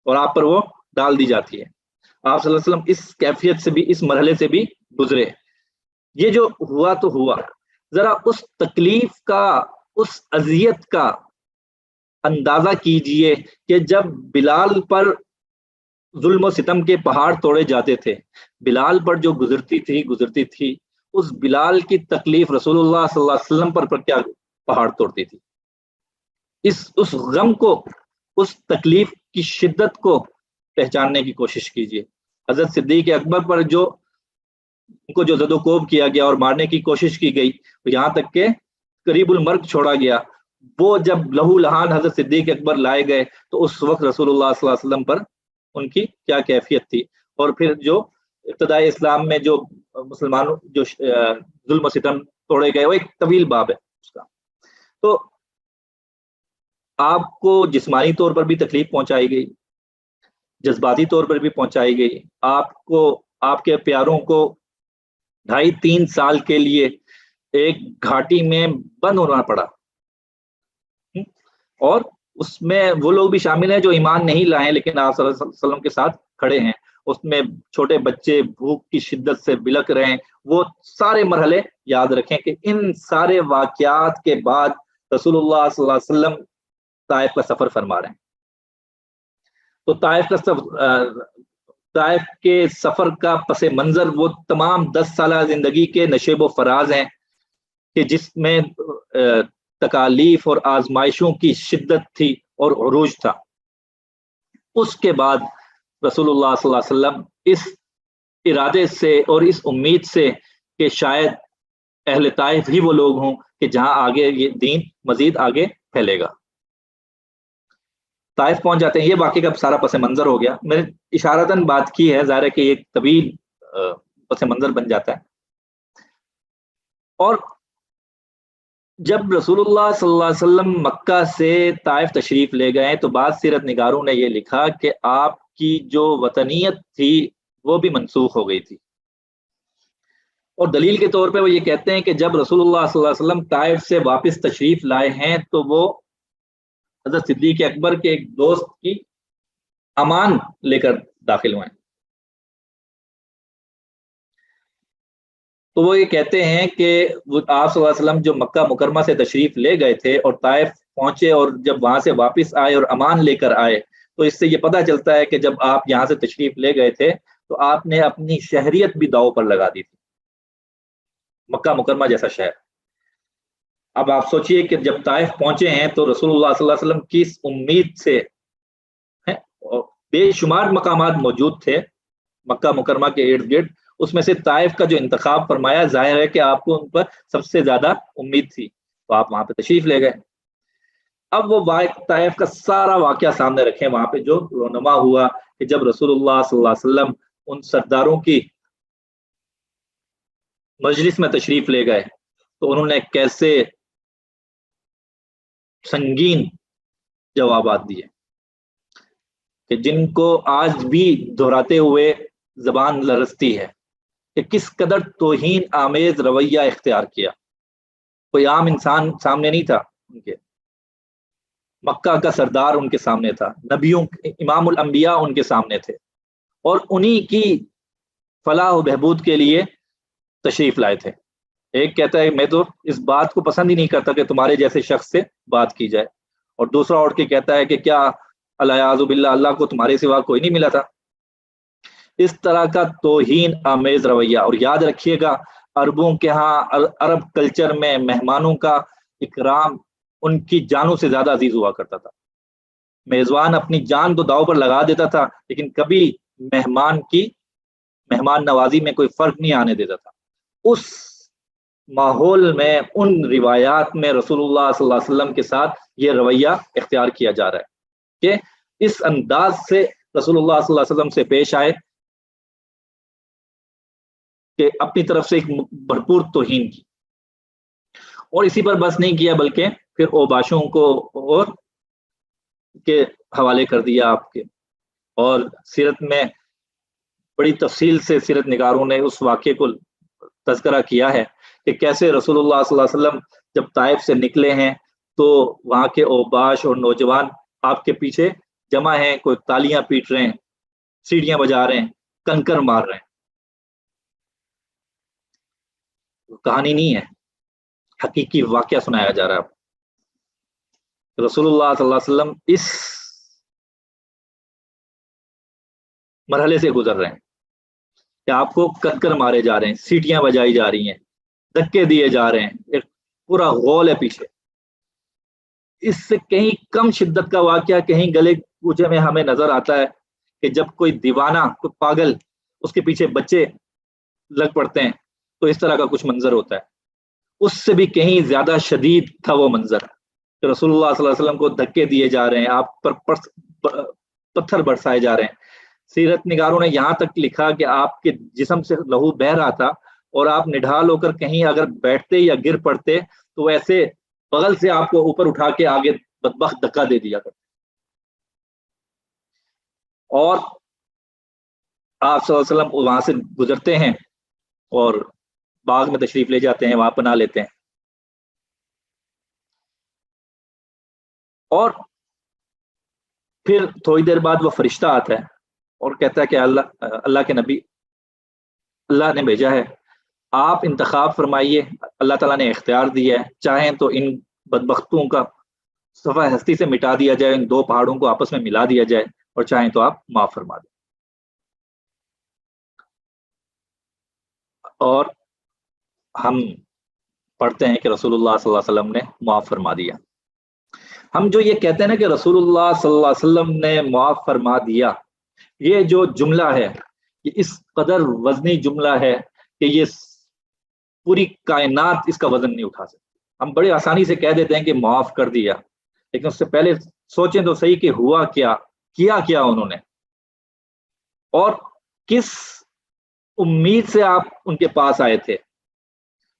اور آپ پر وہ ڈال دی جاتی ہے. آپ صلی اللہ علیہ وسلم اس کیفیت سے بھی, اس مرحلے سے بھی گزرے. یہ جو ہوا تو ہوا, ذرا اس تکلیف کا, اس اذیت کا اندازہ کیجئے کہ جب بلال پر ظلم و ستم کے پہاڑ توڑے جاتے تھے, بلال پر جو گزرتی تھی اس بلال کی تکلیف رسول اللہ صلی اللہ علیہ وسلم پر کیا پہاڑ توڑتی تھی. اس غم کو, اس تکلیف کی شدت کو پہچاننے کی کوشش کیجیے. حضرت صدیق اکبر پر جو ان کو جو زد و کوب کیا گیا اور مارنے کی کوشش کی گئی، یہاں تک کہ قریب المرگ چھوڑا گیا، وہ جب لہو لہان حضرت صدیق اکبر لائے گئے تو اس وقت رسول اللہ صلی اللہ علیہ وسلم پر ان کی کیا کیفیت تھی. اور پھر جو ابتدائی اسلام میں جو مسلمانوں جو ظلم و ستم توڑے گئے، وہ ایک طویل باب ہے اس کا. تو آپ کو جسمانی طور پر بھی تکلیف پہنچائی گئی، جذباتی طور پر بھی پہنچائی گئی، آپ کو آپ کے پیاروں کو 2.5-3 سال کے لیے ایک گھاٹی میں بند ہونا پڑا، اور اس میں وہ لوگ بھی شامل ہیں جو ایمان نہیں لائے لیکن آپ صلی اللہ علیہ وسلم کے ساتھ کھڑے ہیں. اس میں چھوٹے بچے بھوک کی شدت سے بلک رہے ہیں. وہ سارے مرحلے یاد رکھیں کہ ان سارے واقعات کے بعد رسول اللہ صلی اللہ علیہ وسلم طائف کا سفر فرما رہے ہیں. تو طائف کے سفر کا پس منظر وہ تمام 10 سالہ زندگی کے نشیب و فراز ہیں کہ جس میں تکالیف اور آزمائشوں کی شدت تھی اور عروج تھا. اس کے بعد رسول اللہ صلی اللہ علیہ وسلم اس ارادے سے اور اس امید سے کہ شاید اہل طائف ہی وہ لوگ ہوں کہ جہاں آگے یہ دین مزید آگے پھیلے گا، طائف پہنچ جاتے ہیں. یہ واقعے کا سارا پس منظر ہو گیا. میں نے اشارتاً بات کی ہے، ظاہر ہے کہ ایک طویل پس منظر بن جاتا ہے. اور جب رسول اللہ صلی اللہ علیہ وسلم مکہ سے طائف تشریف لے گئے تو بعض سیرت نگاروں نے یہ لکھا کہ آپ کی جو وطنیت تھی وہ بھی منسوخ ہو گئی تھی. اور دلیل کے طور پہ وہ یہ کہتے ہیں کہ جب رسول اللہ صلی اللہ علیہ وسلم طائف سے واپس تشریف لائے ہیں تو وہ حضرت صدیق اکبر کے ایک دوست کی امان لے کر داخل ہوئے. تو وہ یہ کہتے ہیں کہ وہ آپ صلی اللہ علیہ وسلم جو مکہ مکرمہ سے تشریف لے گئے تھے اور طائف پہنچے اور جب وہاں سے واپس آئے اور امان لے کر آئے تو اس سے یہ پتہ چلتا ہے کہ جب آپ یہاں سے تشریف لے گئے تھے تو آپ نے اپنی شہریت بھی داؤ پر لگا دی تھی، مکہ مکرمہ جیسا شہر. اب آپ سوچئے کہ جب طائف پہنچے ہیں تو رسول اللہ صلی اللہ علیہ وسلم کس امید سے بے شمار مقامات موجود تھے مکہ مکرمہ کے ارد گرد، اس میں سے طائف کا جو انتخاب فرمایا، ظاہر ہے کہ آپ کو ان پر سب سے زیادہ امید تھی تو آپ وہاں پہ تشریف لے گئے. اب وہ طائف کا سارا واقعہ سامنے رکھیں، وہاں پہ جو رونما ہوا کہ جب رسول اللہ صلی اللہ علیہ وسلم ان سرداروں کی مجلس میں تشریف لے گئے تو انہوں نے کیسے سنگین جوابات دیے کہ جن کو آج بھی دہراتے ہوئے زبان لرزتی ہے کہ کس قدر توہین آمیز رویہ اختیار کیا. کوئی عام انسان سامنے نہیں تھا ان کے، مکہ کا سردار ان کے سامنے تھا، نبیوں امام الانبیاء ان کے سامنے تھے، اور انہی کی فلاح و بہبود کے لیے تشریف لائے تھے. ایک کہتا ہے میں تو اس بات کو پسند ہی نہیں کرتا کہ تمہارے جیسے شخص سے بات کی جائے، اور دوسرا اٹھ کے کہتا ہے کہ کیا الیاذ باللہ اللہ کو تمہارے سوا کوئی نہیں ملا تھا. اس طرح کا توہین آمیز رویہ. اور یاد رکھیے گا عربوں کے ہاں عرب کلچر میں مہمانوں کا اکرام ان کی جانوں سے زیادہ عزیز ہوا کرتا تھا. میزبان اپنی جان تو داؤ پر لگا دیتا تھا لیکن کبھی مہمان نوازی میں کوئی فرق نہیں آنے دیتا تھا. اس ماحول میں ان روایات میں رسول اللہ صلی اللہ علیہ وسلم کے ساتھ یہ رویہ اختیار کیا جا رہا ہے کہ اس انداز سے رسول اللہ صلی اللہ علیہ وسلم سے پیش آئے کہ اپنی طرف سے ایک بھرپور توہین کی. اور اسی پر بس نہیں کیا بلکہ پھر اوباشوں کو اور کے حوالے کر دیا آپ کے. اور سیرت میں بڑی تفصیل سے سیرت نگاروں نے اس واقعے کو تذکرہ کیا ہے کہ کیسے رسول اللہ صلی اللہ علیہ وسلم جب طائف سے نکلے ہیں تو وہاں کے اوباش اور نوجوان آپ کے پیچھے جمع ہیں، کوئی تالیاں پیٹ رہے ہیں، سیڑھیاں بجا رہے ہیں، کنکر مار رہے ہیں. کہانی نہیں ہے، حقیقی واقعہ سنایا جا رہا ہے. رسول اللہ صلی اللہ علیہ وسلم اس مرحلے سے گزر رہے ہیں کہ آپ کو کنکر مارے جا رہے ہیں، سیٹیاں بجائی جا رہی ہیں، دھکے دیے جا رہے ہیں، ایک پورا غول ہے پیچھے. اس سے کہیں کم شدت کا واقعہ کہیں گلے کوچے میں ہمیں نظر آتا ہے کہ جب کوئی دیوانہ، کوئی پاگل اس کے پیچھے بچے لگ پڑتے ہیں، تو اس طرح کا کچھ منظر ہوتا ہے۔ اس سے بھی کہیں زیادہ شدید تھا وہ منظر کہ رسول اللہ صلی اللہ علیہ وسلم کو دھکے دیے جا رہے ہیں، آپ پر پتھر برسائے جا رہے ہیں۔ سیرت نگاروں نے یہاں تک لکھا کہ آپ کے جسم سے لہو بہ رہا تھا، اور آپ نڈھال ہو کر کہیں اگر بیٹھتے یا گر پڑتے تو ایسے بغل سے آپ کو اوپر اٹھا کے آگے بدبخت دھکا دے دیا کرتے۔ اور آپ صلی اللہ علیہ وسلم وہاں سے گزرتے ہیں اور باغ میں تشریف لے جاتے ہیں، وہاں پناہ لیتے ہیں، اور پھر تھوڑی دیر بعد وہ فرشتہ آتا ہے اور کہتا ہے کہ اللہ کے نبی، اللہ نے بھیجا ہے، آپ انتخاب فرمائیے، اللہ تعالیٰ نے اختیار دیا ہے، چاہیں تو ان بدبختوں کا صفحہ ہستی سے مٹا دیا جائے، ان دو پہاڑوں کو آپس میں ملا دیا جائے، اور چاہیں تو آپ معاف فرما دیں۔ اور ہم پڑھتے ہیں کہ رسول اللہ صلی اللہ علیہ وسلم نے معاف فرما دیا۔ ہم جو یہ کہتے ہیں نا کہ رسول اللہ صلی اللہ علیہ وسلم نے معاف فرما دیا، یہ جو جملہ ہے یہ اس قدر وزنی جملہ ہے کہ یہ پوری کائنات اس کا وزن نہیں اٹھا سکتی۔ ہم بڑے آسانی سے کہہ دیتے ہیں کہ معاف کر دیا، لیکن اس سے پہلے سوچیں تو صحیح کہ ہوا کیا انہوں نے، اور کس امید سے آپ ان کے پاس آئے تھے،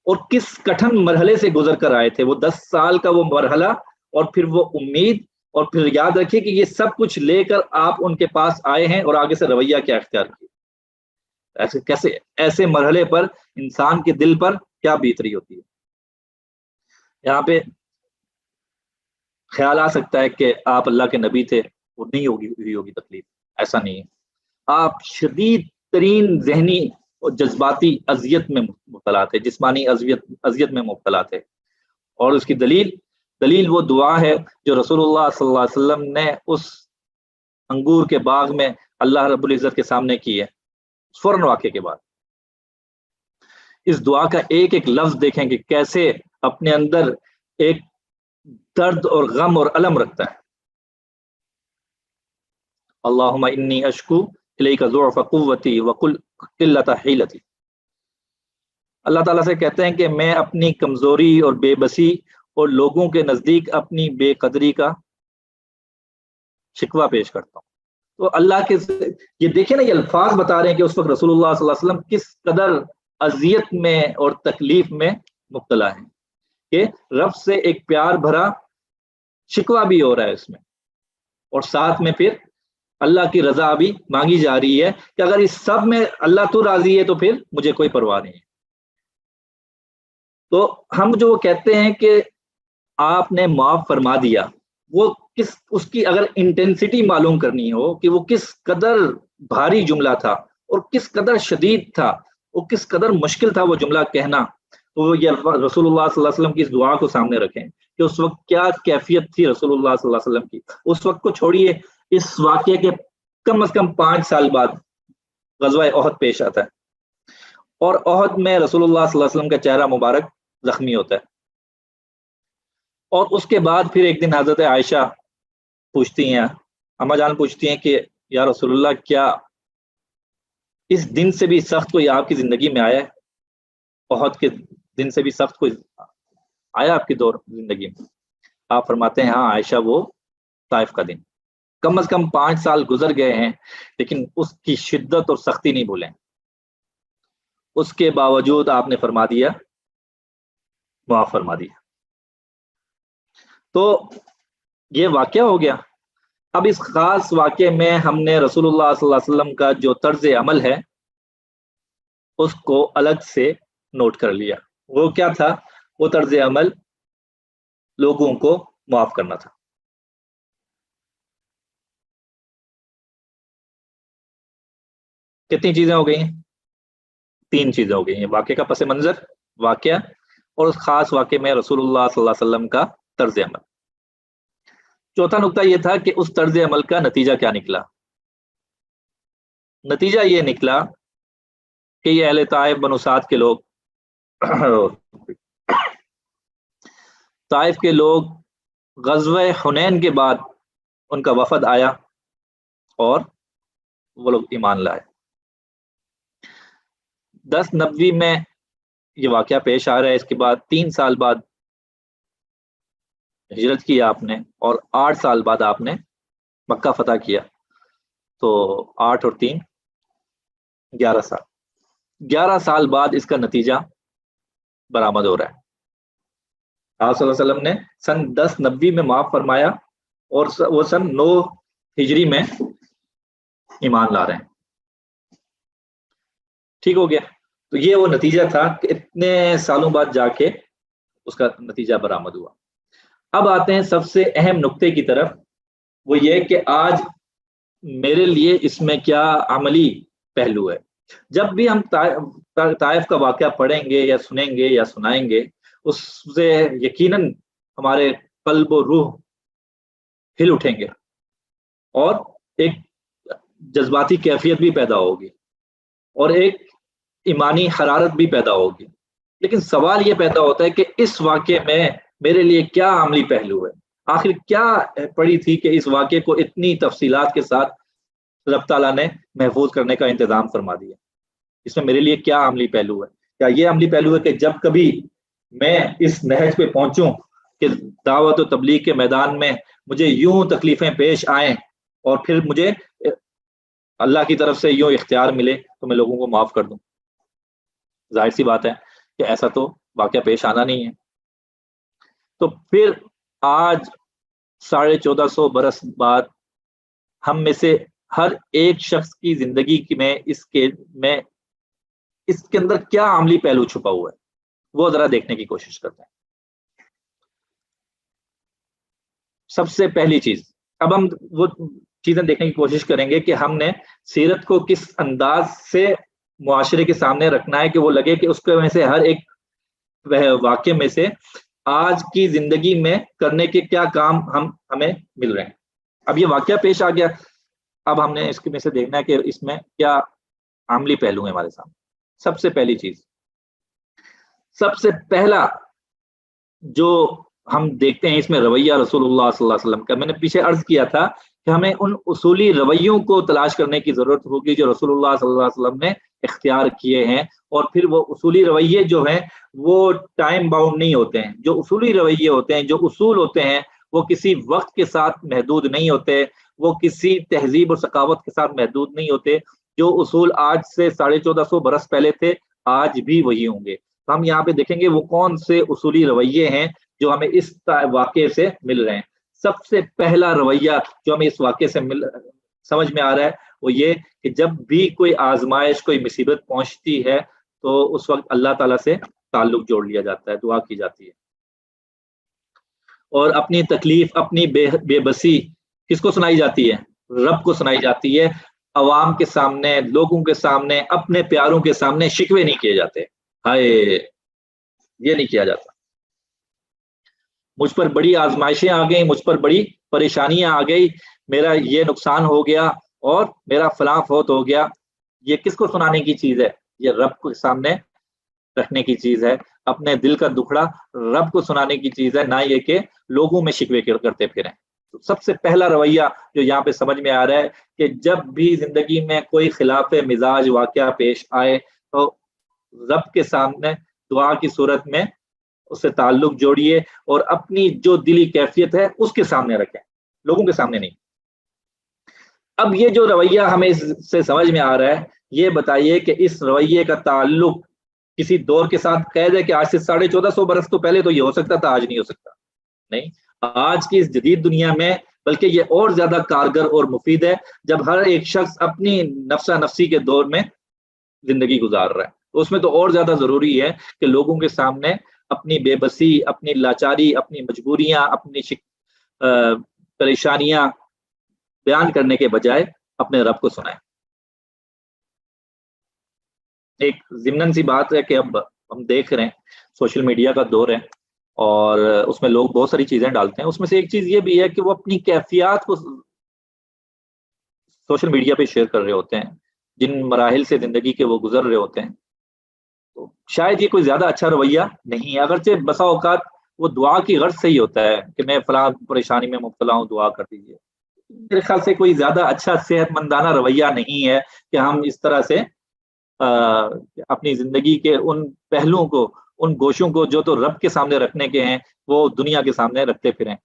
اور کس کٹھن مرحلے سے گزر کر آئے تھے۔ وہ 10 سال کا وہ مرحلہ، اور پھر وہ امید، اور پھر یاد رکھیے کہ یہ سب کچھ لے کر آپ ان کے پاس آئے ہیں، اور آگے سے رویہ کیا اختیار کیا۔ ایسے مرحلے پر انسان کے دل پر کیا بیت رہی ہوتی ہے۔ یہاں پہ خیال آ سکتا ہے کہ آپ اللہ کے نبی تھے، وہ نہیں ہوگی تکلیف، ایسا نہیں ہے۔ آپ شدید ترین ذہنی اور جذباتی اذیت میں مبتلا تھے، جسمانی اذیت میں مبتلا تھے، اور اس کی دلیل وہ دعا ہے جو رسول اللہ صلی اللہ علیہ وسلم نے اس انگور کے باغ میں اللہ رب العزت کے سامنے کی ہے، فوراً واقعے کے بعد۔ اس دعا کا ایک ایک لفظ دیکھیں کہ کیسے اپنے اندر ایک درد اور غم اور الم رکھتا ہے۔ اللہم انی اشکو الیک ضعف قوتی وقلۃ حیلتی۔ اللہ تعالیٰ سے کہتے ہیں کہ میں اپنی کمزوری اور بے بسی اور لوگوں کے نزدیک اپنی بے قدری کا شکوہ پیش کرتا ہوں۔ تو اللہ کے یہ دیکھیں نا، یہ الفاظ بتا رہے ہیں کہ اس وقت رسول اللہ صلی اللہ علیہ وسلم کس قدر اذیت میں اور تکلیف میں مبتلا ہیں، کہ رب سے ایک پیار بھرا شکوہ بھی ہو رہا ہے اس میں، اور ساتھ میں پھر اللہ کی رضا بھی مانگی جا رہی ہے کہ اگر اس سب میں اللہ تو راضی ہے تو پھر مجھے کوئی پرواہ نہیں ہے۔ تو ہم جو کہتے ہیں کہ آپ نے معاف فرما دیا، وہ اس کی اگر انٹینسٹی معلوم کرنی ہو کہ وہ کس قدر بھاری جملہ تھا اور کس قدر شدید تھا، وہ کس قدر مشکل تھا وہ جملہ کہنا، تو یہ رسول اللہ صلی اللہ علیہ وسلم کی اس دعا کو سامنے رکھیں کہ اس وقت کیا کیفیت تھی رسول اللہ صلی اللہ علیہ وسلم کی۔ اس وقت کو چھوڑیے، اس واقعے کے کم از کم 5 سال بعد غزوہ احد پیش آتا ہے، اور احد میں رسول اللہ صلی اللہ علیہ وسلم کا چہرہ مبارک زخمی ہوتا ہے، اور اس کے بعد پھر ایک دن حضرت عائشہ پوچھتی ہیں، اما جان پوچھتی ہیں کہ یا رسول اللہ، کیا اس دن سے بھی سخت کوئی آپ کی زندگی میں آیا ہے؟ احد کے دن سے بھی سخت کوئی آیا آپ کی دور زندگی میں؟ آپ فرماتے ہیں ہاں عائشہ، وہ طائف کا دن۔ کم از کم 5 سال گزر گئے ہیں، لیکن اس کی شدت اور سختی نہیں بھولیں۔ اس کے باوجود آپ نے فرما دیا، معاف فرما دیا۔ تو یہ واقعہ ہو گیا۔ اب اس خاص واقعے میں ہم نے رسول اللہ صلی اللہ علیہ وسلم کا جو طرز عمل ہے اس کو الگ سے نوٹ کر لیا۔ وہ کیا تھا؟ وہ طرز عمل لوگوں کو معاف کرنا تھا۔ کتنی چیزیں ہو گئی ہیں؟ 3 چیزیں ہو گئی ہیں: واقعے کا پس منظر، واقعہ، اور اس خاص واقعے میں رسول اللہ صلی اللہ علیہ وسلم کا طرز عمل۔ چوتھا نقطہ یہ تھا کہ اس طرز عمل کا نتیجہ کیا نکلا۔ نتیجہ یہ نکلا کہ یہ اہل طائف بنو سعد کے لوگ طائف کے لوگ غزوہ حنین کے بعد ان کا وفد آیا اور وہ لوگ ایمان لائے۔ 1090 میں یہ واقعہ پیش آ رہا ہے. اس کے بعد 3 سال بعد ہجرت کی آپ نے اور 8 سال بعد آپ نے مکہ فتح کیا. تو 8 اور 3 11 سال. 11 سال بعد اس کا نتیجہ برآمد ہو رہا ہے. آپ صلی اللہ علیہ وسلم نے سن 1090 میں معاف فرمایا اور وہ سن 9 ہجری میں ایمان لا رہے ہیں. ٹھیک ہو گیا. تو یہ وہ نتیجہ تھا کہ اتنے سالوں بعد جا کے اس کا نتیجہ برآمد ہوا. اب آتے ہیں سب سے اہم نقطے کی طرف. وہ یہ کہ آج میرے لیے اس میں کیا عملی پہلو ہے. جب بھی ہم طائف کا واقعہ پڑھیں گے یا سنیں گے یا سنائیں گے، اس سے یقیناً ہمارے قلب و روح ہل اٹھیں گے اور ایک جذباتی کیفیت بھی پیدا ہوگی اور ایک ایمانی حرارت بھی پیدا ہوگی. لیکن سوال یہ پیدا ہوتا ہے کہ اس واقعے میں میرے لیے کیا عملی پہلو ہے. آخر کیا پڑی تھی کہ اس واقعے کو اتنی تفصیلات کے ساتھ رب تعالیٰ نے محفوظ کرنے کا انتظام فرما دیا. اس میں میرے لیے کیا عملی پہلو ہے؟ کیا یہ عملی پہلو ہے کہ جب کبھی میں اس نہج پہ پہنچوں کہ دعوت و تبلیغ کے میدان میں مجھے یوں تکلیفیں پیش آئیں اور پھر مجھے اللہ کی طرف سے یوں اختیار ملے تو میں لوگوں کو معاف کر دوں؟ ظاہر سی بات ہے کہ ایسا تو واقعہ پیش آنا نہیں ہے. تو پھر آج 1450 برس بعد ہم میں سے ہر ایک شخص کی زندگی میں اس کے اندر کیا عملی پہلو چھپا ہوا ہے، وہ ذرا دیکھنے کی کوشش کرتے ہیں. سب سے پہلی چیز، اب ہم وہ چیزیں دیکھنے کی کوشش کریں گے کہ ہم نے سیرت کو کس انداز سے معاشرے کے سامنے رکھنا ہے کہ وہ لگے کہ اس کے میں سے ہر ایک واقعے میں سے آج کی زندگی میں کرنے کے کیا کام ہمیں مل رہے ہیں. اب یہ واقعہ پیش آ گیا، اب ہم نے اس میں سے دیکھنا ہے کہ اس میں کیا عملی پہلو ہیں ہمارے سامنے. سب سے پہلی چیز، سب سے پہلا جو ہم دیکھتے ہیں اس میں رویہ رسول اللہ صلی اللہ علیہ وسلم کا. میں نے پیچھے عرض کیا تھا کہ ہمیں ان اصولی رویوں کو تلاش کرنے کی ضرورت ہوگی جو رسول اللہ صلی اللہ علیہ وسلم نے اختیار کیے ہیں، اور پھر وہ اصولی رویے جو ہیں وہ ٹائم باؤنڈ نہیں ہوتے ہیں. جو اصولی رویے ہوتے ہیں، جو اصول ہوتے ہیں، وہ کسی وقت کے ساتھ محدود نہیں ہوتے، وہ کسی تہذیب اور ثقافت کے ساتھ محدود نہیں ہوتے. جو اصول آج سے 1450 برس پہلے تھے آج بھی وہی ہوں گے. ہم یہاں پہ دیکھیں گے وہ کون سے اصولی رویے ہیں جو ہمیں اس واقعے سے مل رہے ہیں. سب سے پہلا رویہ جو ہمیں اس واقعے سے سمجھ میں آ رہا ہے وہ یہ کہ جب بھی کوئی آزمائش، کوئی مصیبت پہنچتی ہے تو اس وقت اللہ تعالیٰ سے تعلق جوڑ لیا جاتا ہے، دعا کی جاتی ہے، اور اپنی تکلیف، اپنی بے بسی کس کو سنائی جاتی ہے؟ رب کو سنائی جاتی ہے. عوام کے سامنے، لوگوں کے سامنے، اپنے پیاروں کے سامنے شکوے نہیں کیے جاتے. ہائے، یہ نہیں کیا جاتا. مجھ پر بڑی آزمائشیں آ گئیں، مجھ پر بڑی پریشانیاں آ گئی، میرا یہ نقصان ہو گیا اور میرا فلاں فوت ہو گیا. یہ کس کو سنانے کی چیز ہے؟ یہ رب کو سامنے رکھنے کی چیز ہے. اپنے دل کا دکھڑا رب کو سنانے کی چیز ہے، نہ یہ کہ لوگوں میں شکوے کرتے پھریں. تو سب سے پہلا رویہ جو یہاں پہ سمجھ میں آ رہا ہے کہ جب بھی زندگی میں کوئی خلاف مزاج واقعہ پیش آئے تو رب کے سامنے دعا کی صورت میں اس سے تعلق جوڑیے اور اپنی جو دلی کیفیت ہے اس کے سامنے رکھیں، لوگوں کے سامنے نہیں. اب یہ جو رویہ ہمیں اس سے سمجھ میں آ رہا ہے، یہ بتائیے کہ اس رویے کا تعلق کسی دور کے ساتھ قید ہے کہ آج سے 1450 برس تو پہلے تو یہ ہو سکتا تھا، آج نہیں ہو سکتا. نہیں، آج کی اس جدید دنیا میں بلکہ یہ اور زیادہ کارگر اور مفید ہے جب ہر ایک شخص اپنی نفسا نفسی کے دور میں زندگی گزار رہا ہے. اس میں تو اور زیادہ ضروری ہے کہ لوگوں کے سامنے اپنی بے بسی، اپنی لاچاری، اپنی مجبوریاں، اپنی پریشانیاں بیان کرنے کے بجائے اپنے رب کو سنائیں. ایک ضمناً سی بات ہے کہ اب ہم دیکھ رہے ہیں سوشل میڈیا کا دور ہے اور اس میں لوگ بہت ساری چیزیں ڈالتے ہیں. اس میں سے ایک چیز یہ بھی ہے کہ وہ اپنی کیفیات کو سوشل میڈیا پہ شیئر کر رہے ہوتے ہیں، جن مراحل سے زندگی کے وہ گزر رہے ہوتے ہیں. تو شاید یہ کوئی زیادہ اچھا رویہ نہیں ہے، اگرچہ بسا اوقات وہ دعا کی غرض سے ہی ہوتا ہے کہ میں فلاں پریشانی میں مبتلا ہوں، دعا کر دیجیے. میرے خیال سے کوئی زیادہ اچھا صحت مندانہ رویہ نہیں ہے کہ ہم اس طرح سے اپنی زندگی کے ان پہلوؤں کو، ان گوشوں کو جو تو رب کے سامنے رکھنے کے ہیں وہ دنیا کے سامنے رکھتے پھریں،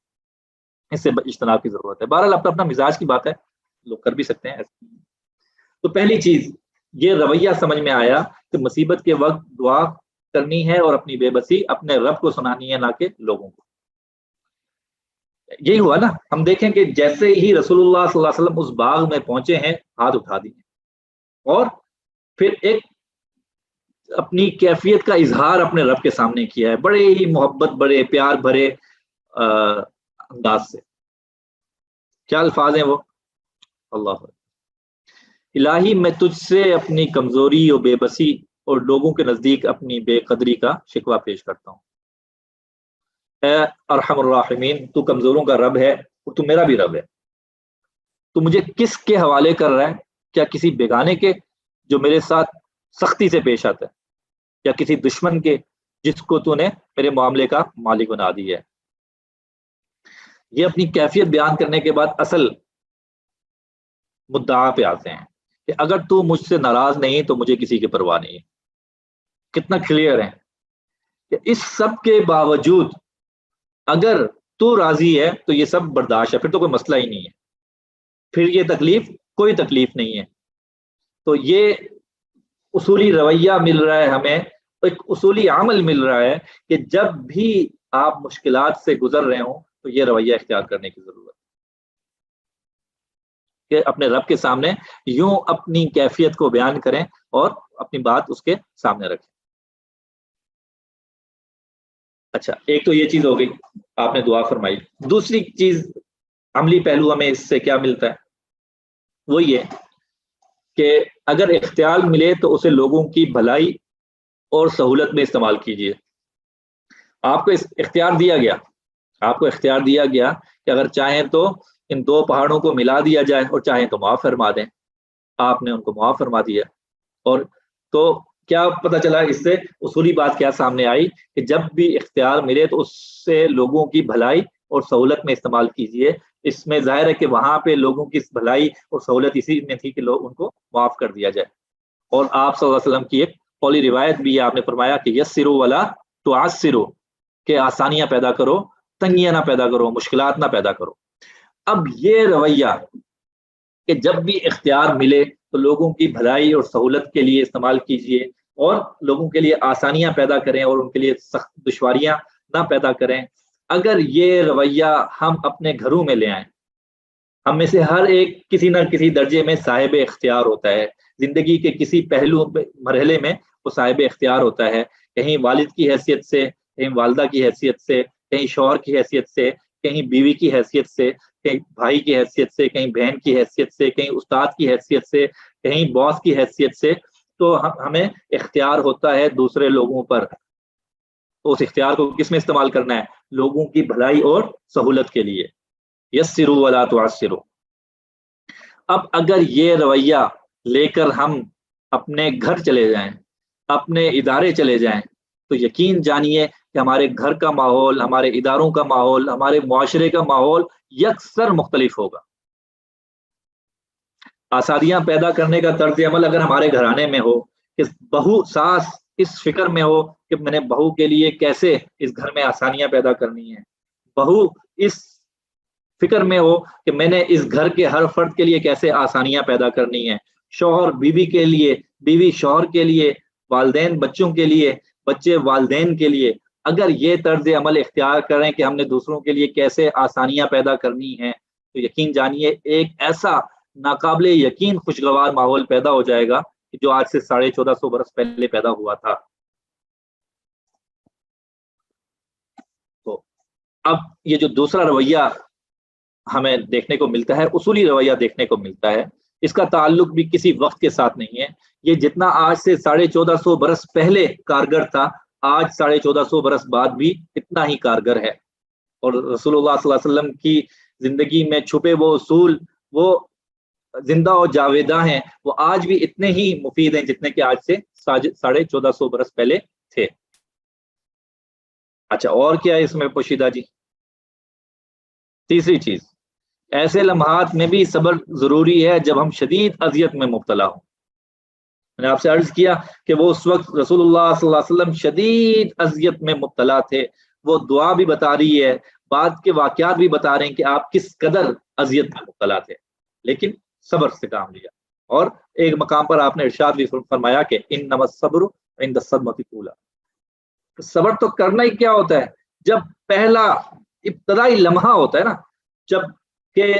اس سے اجتناب کی ضرورت ہے۔ بہرحال اپنا اپنا مزاج کی بات ہے، لوگ کر بھی سکتے ہیں۔ تو پہلی چیز یہ رویہ سمجھ میں آیا کہ مصیبت کے وقت دعا کرنی ہے اور اپنی بے بسی اپنے رب کو سنانی ہے، نہ کہ لوگوں کو۔ یہی ہوا نا، ہم دیکھیں کہ جیسے ہی رسول اللہ صلی اللہ علیہ وسلم اس باغ میں پہنچے ہیں، ہاتھ اٹھا دیے اور پھر ایک اپنی کیفیت کا اظہار اپنے رب کے سامنے کیا ہے، بڑے ہی محبت، بڑے پیار بھرے انداز سے۔ کیا الفاظ ہیں وہ؟ اللہ الہی میں تجھ سے اپنی کمزوری اور بے بسی اور لوگوں کے نزدیک اپنی بے قدری کا شکوہ پیش کرتا ہوں۔ اے ارحم الراحمین، تو کمزوروں کا رب ہے اور تو میرا بھی رب ہے۔ تو مجھے کس کے حوالے کر رہا ہے؟ کیا کسی بیگانے کے جو میرے ساتھ سختی سے پیش آتا ہے، یا کسی دشمن کے جس کو تو نے میرے معاملے کا مالک بنا دیا ہے؟ یہ اپنی کیفیت بیان کرنے کے بعد اصل مدعا پہ آتے ہیں کہ اگر تو مجھ سے ناراض نہیں تو مجھے کسی کی پرواہ نہیں ہے۔ کتنا کلیئر ہے کہ اس سب کے باوجود اگر تو راضی ہے تو یہ سب برداشت ہے، پھر تو کوئی مسئلہ ہی نہیں ہے، پھر یہ تکلیف کوئی تکلیف نہیں ہے۔ تو یہ اصولی رویہ مل رہا ہے ہمیں، ایک اصولی عمل مل رہا ہے کہ جب بھی آپ مشکلات سے گزر رہے ہوں تو یہ رویہ اختیار کرنے کی ضرورت ہے کہ اپنے رب کے سامنے یوں اپنی کیفیت کو بیان کریں اور اپنی بات اس کے سامنے رکھیں۔ اچھا، ایک تو یہ چیز ہو گئی، آپ نے دعا فرمائی۔ دوسری چیز، عملی پہلو ہمیں اس سے کیا ملتا ہے؟ وہ یہ کہ اگر اختیار ملے تو اسے لوگوں کی بھلائی اور سہولت میں استعمال کیجیے۔ آپ کو اختیار دیا گیا، آپ کو اختیار دیا گیا کہ اگر چاہیں تو ان دو پہاڑوں کو ملا دیا جائے اور چاہیں تو معاف فرما دیں۔ آپ نے ان کو معاف فرما دیا، اور تو کیا پتہ چلا اس سے؟ اصولی بات کیا سامنے آئی کہ جب بھی اختیار ملے تو اس سے لوگوں کی بھلائی اور سہولت میں استعمال کیجیے۔ اس میں ظاہر ہے کہ وہاں پہ لوگوں کی بھلائی اور سہولت اسی میں تھی کہ لوگ ان کو معاف کر دیا جائے۔ اور آپ صلی اللہ علیہ وسلم کی ایک قولی روایت بھی ہے، آپ نے فرمایا کہ یسروا ولا تعسروا، کہ آسانیاں پیدا کرو، تنگیاں نہ پیدا کرو، مشکلات نہ پیدا کرو۔ اب یہ رویہ کہ جب بھی اختیار ملے تو لوگوں کی بھلائی اور سہولت کے لیے استعمال کیجیے اور لوگوں کے لیے آسانیاں پیدا کریں اور ان کے لیے سخت دشواریاں نہ پیدا کریں، اگر یہ رویہ ہم اپنے گھروں میں لے آئیں، ہم میں سے ہر ایک کسی نہ کسی درجے میں صاحب اختیار ہوتا ہے، زندگی کے کسی پہلو مرحلے میں وہ صاحب اختیار ہوتا ہے، کہیں والد کی حیثیت سے، کہیں والدہ کی حیثیت سے، کہیں شوہر کی حیثیت سے، کہیں بیوی کی حیثیت سے، کہیں بھائی کی حیثیت سے، کہیں بہن کی حیثیت سے، کہیں استاد کی حیثیت سے، کہیں باس کی حیثیت سے۔ تو ہمیں اختیار ہوتا ہے دوسرے لوگوں پر، تو اس اختیار کو کس میں استعمال کرنا ہے؟ لوگوں کی بھلائی اور سہولت کے لیے۔ یسروا ولا تعسروا۔ اب اگر یہ رویہ لے کر ہم اپنے گھر چلے جائیں، اپنے ادارے چلے جائیں، تو یقین جانیے کہ ہمارے گھر کا ماحول، ہمارے اداروں کا ماحول، ہمارے معاشرے کا ماحول یکسر مختلف ہوگا۔ آسانیاں پیدا کرنے کا طرز عمل اگر ہمارے گھرانے میں ہو کہ بہو ساس اس فکر میں ہو کہ میں نے بہو کے لیے کیسے اس گھر میں آسانیاں پیدا کرنی ہیں، بہو اس فکر میں ہو کہ میں نے اس گھر کے ہر فرد کے لیے کیسے آسانیاں پیدا کرنی ہیں، شوہر بیوی کے لیے، بیوی شوہر کے لیے، والدین بچوں کے لیے، بچے والدین کے لیے، اگر یہ طرز عمل اختیار کریں کہ ہم نے دوسروں کے لیے کیسے آسانیاں پیدا کرنی ہیں، تو یقین جانیے ایک ایسا ناقابل یقین خوشگوار ماحول پیدا ہو جائے گا کہ جو آج سے 1450 برس پہلے پیدا ہوا تھا۔ تو اب یہ جو دوسرا رویہ ہمیں دیکھنے کو ملتا ہے، اصولی رویہ دیکھنے کو ملتا ہے، اس کا تعلق بھی کسی وقت کے ساتھ نہیں ہے۔ یہ جتنا آج سے 1450 برس پہلے کارگر تھا، آج 1450 برس بعد بھی اتنا ہی کارگر ہے۔ اور رسول اللہ صلی اللہ علیہ وسلم کی زندگی میں چھپے وہ اصول، وہ زندہ اور جاویدہ ہیں، وہ آج بھی اتنے ہی مفید ہیں جتنے کہ آج سے 1450 برس پہلے تھے۔ اچھا، اور کیا ہے اس میں پوشیدہ جی؟ تیسری چیز، ایسے لمحات میں بھی صبر ضروری ہے جب ہم شدید اذیت میں مبتلا ہوں۔ میں نے آپ سے عرض کیا کہ وہ اس وقت رسول اللہ صلی اللہ علیہ وسلم شدید اذیت میں مبتلا تھے، وہ دعا بھی بتا رہی ہے، بعد کے واقعات بھی بتا رہے ہیں کہ آپ کس قدر اذیت میں مبتلا تھے، لیکن صبر سے کام لیا. اور ایک مقام پر آپ نے ارشاد بھی فرمایا کہ انما الصبر عند الصدمۃ الاولی. صبر تو کرنا ہی کیا ہوتا ہے، جب پہلا ابتدائی لمحہ ہوتا ہے نا، جب کہ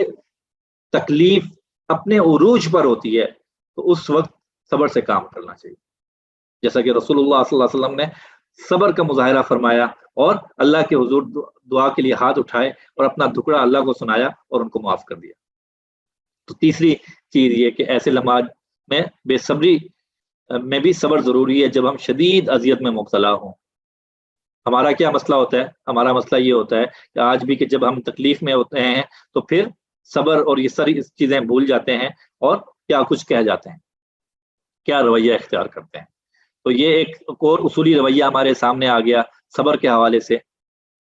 تکلیف اپنے عروج پر ہوتی ہے، تو اس وقت صبر سے کام کرنا چاہیے. جیسا کہ رسول اللہ صلی اللہ علیہ وسلم نے صبر کا مظاہرہ فرمایا اور اللہ کے حضور دعا کے لیے ہاتھ اٹھائے اور اپنا دکڑا اللہ کو سنایا اور ان کو معاف کر دیا. تو تیسری چیز یہ کہ ایسے لمحات میں بے صبری میں بھی صبر ضروری ہے جب ہم شدید اذیت میں مبتلا ہوں. ہمارا کیا مسئلہ ہوتا ہے، ہمارا مسئلہ یہ ہوتا ہے کہ آج بھی کہ جب ہم تکلیف میں ہوتے ہیں تو پھر صبر اور یہ ساری چیزیں بھول جاتے ہیں اور کیا کچھ کہہ جاتے ہیں، کیا رویہ اختیار کرتے ہیں. تو یہ ایک اور اصولی رویہ ہمارے سامنے آ گیا صبر کے حوالے سے.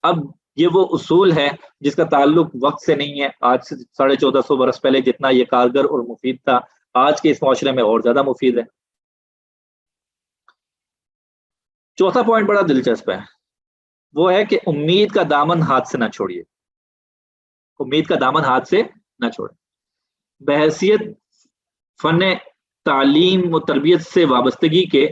اب یہ وہ اصول ہے جس کا تعلق وقت سے نہیں ہے. آج سے 1450 برس پہلے جتنا یہ کارگر اور مفید تھا، آج کے اس معاشرے میں اور زیادہ مفید ہے. چوتھا پوائنٹ بڑا دلچسپ ہے، وہ ہے کہ امید کا دامن ہاتھ سے نہ چھوڑیے. امید کا دامن ہاتھ سے نہ چھوڑیں. بحیثیت فن تعلیم و تربیت سے وابستگی کے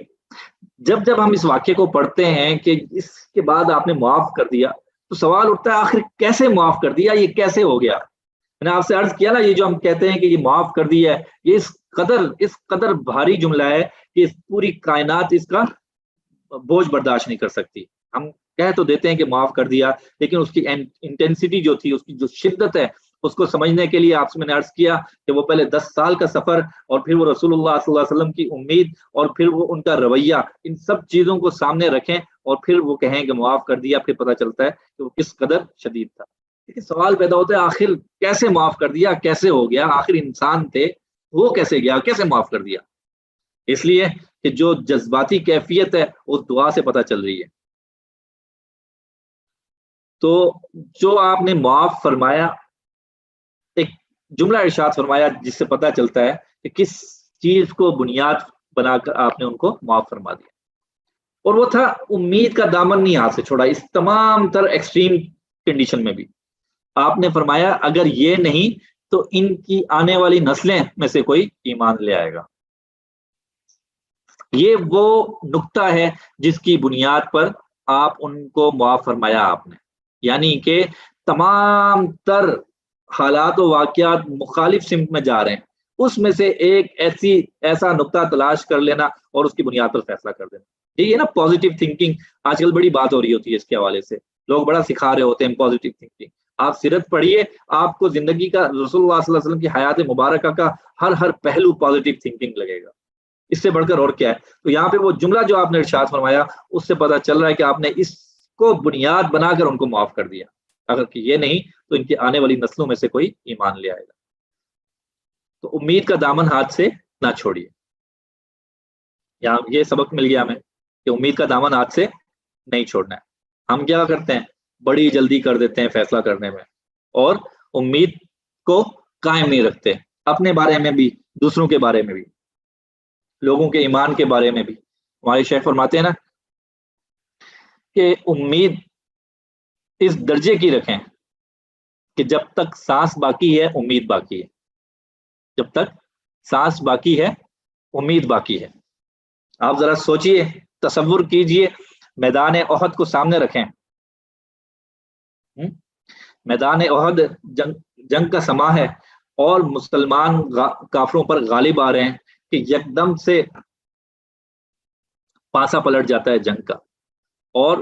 جب جب ہم اس واقعے کو پڑھتے ہیں کہ اس کے بعد آپ نے معاف کر دیا، تو سوال اٹھتا ہے آخر کیسے معاف کر دیا، یہ کیسے ہو گیا. میں نے آپ سے عرض کیا نا، یہ جو ہم کہتے ہیں کہ یہ معاف کر دیا ہے، یہ اس قدر بھاری جملہ ہے کہ اس پوری کائنات اس کا بوجھ برداشت نہیں کر سکتی. ہم کہہ تو دیتے ہیں کہ معاف کر دیا، لیکن اس کی انٹینسٹی جو تھی، اس کی جو شدت ہے، اس کو سمجھنے کے لیے آپ سے میں نے عرض کیا کہ وہ پہلے 10 سال کا سفر، اور پھر وہ رسول اللہ صلی اللہ علیہ وسلم کی امید، اور پھر وہ ان کا رویہ، ان سب چیزوں کو سامنے رکھیں اور پھر وہ کہیں کہ معاف کر دیا. پھر پتہ چلتا ہے کہ وہ کس قدر شدید تھا. لیکن سوال پیدا ہوتا ہے آخر کیسے معاف کر دیا، کیسے ہو گیا، آخر انسان تھے، وہ کیسے گیا، کیسے معاف کر دیا. اس لیے کہ جو جذباتی کیفیت ہے وہ دعا سے پتہ چل رہی ہے. تو جو آپ نے معاف فرمایا، ایک جملہ ارشاد فرمایا جس سے پتہ چلتا ہے کہ کس چیز کو بنیاد بنا کر آپ نے ان کو معاف فرما دیا. اور وہ تھا امید کا دامن نہیں ہاتھ سے چھوڑا. اس تمام تر ایکسٹریم کنڈیشن میں بھی آپ نے فرمایا اگر یہ نہیں تو ان کی آنے والی نسلیں میں سے کوئی ایمان لے آئے گا. یہ وہ نقطہ ہے جس کی بنیاد پر آپ ان کو معاف فرمایا آپ نے. یعنی کہ تمام تر حالات و واقعات مخالف سمت میں جا رہے ہیں، اس میں سے ایک ایسا نقطہ تلاش کر لینا اور اس کی بنیاد پر فیصلہ کر دینا. یہ نا پازیٹیو تھنکنگ آج کل بڑی بات ہو رہی ہوتی ہے. اس کے حوالے سے لوگ بڑا سکھا رہے ہوتے ہیں پازیٹیو تھنکنگ. آپ سیرت پڑھیے، آپ کو زندگی کا رسول اللہ صلی اللہ علیہ وسلم کی حیات مبارکہ کا ہر پہلو پازیٹیو تھنکنگ لگے گا. اس سے بڑھ کر اور کیا ہے. تو یہاں پہ وہ جملہ جو آپ نے ارشاد فرمایا، اس سے پتہ چل رہا ہے کہ آپ نے اس کو بنیاد بنا کر ان کو معاف کر دیا. اگر کہ یہ نہیں تو ان کی آنے والی نسلوں میں سے کوئی ایمان لے آئے گا. تو امید کا دامن ہاتھ سے نہ چھوڑیے. یہاں یہ سبق مل گیا ہمیں کہ امید کا دامن ہاتھ سے نہیں چھوڑنا ہے. ہم کیا کرتے ہیں، بڑی جلدی کر دیتے ہیں فیصلہ کرنے میں، اور امید کو قائم نہیں رکھتے، اپنے بارے میں بھی، دوسروں کے بارے میں بھی، لوگوں کے ایمان کے بارے میں بھی. ہمارے شیخ فرماتے ہیں نا کہ امید اس درجے کی رکھیں کہ جب تک سانس باقی ہے امید باقی ہے. جب تک سانس باقی ہے امید باقی ہے. آپ ذرا سوچئے، تصور کیجئے، میدان احد کو سامنے رکھیں. میدان احد جنگ کا سما ہے اور مسلمان کافروں پر غالب آ رہے ہیں کہ یکدم سے پاسا پلٹ جاتا ہے جنگ کا، اور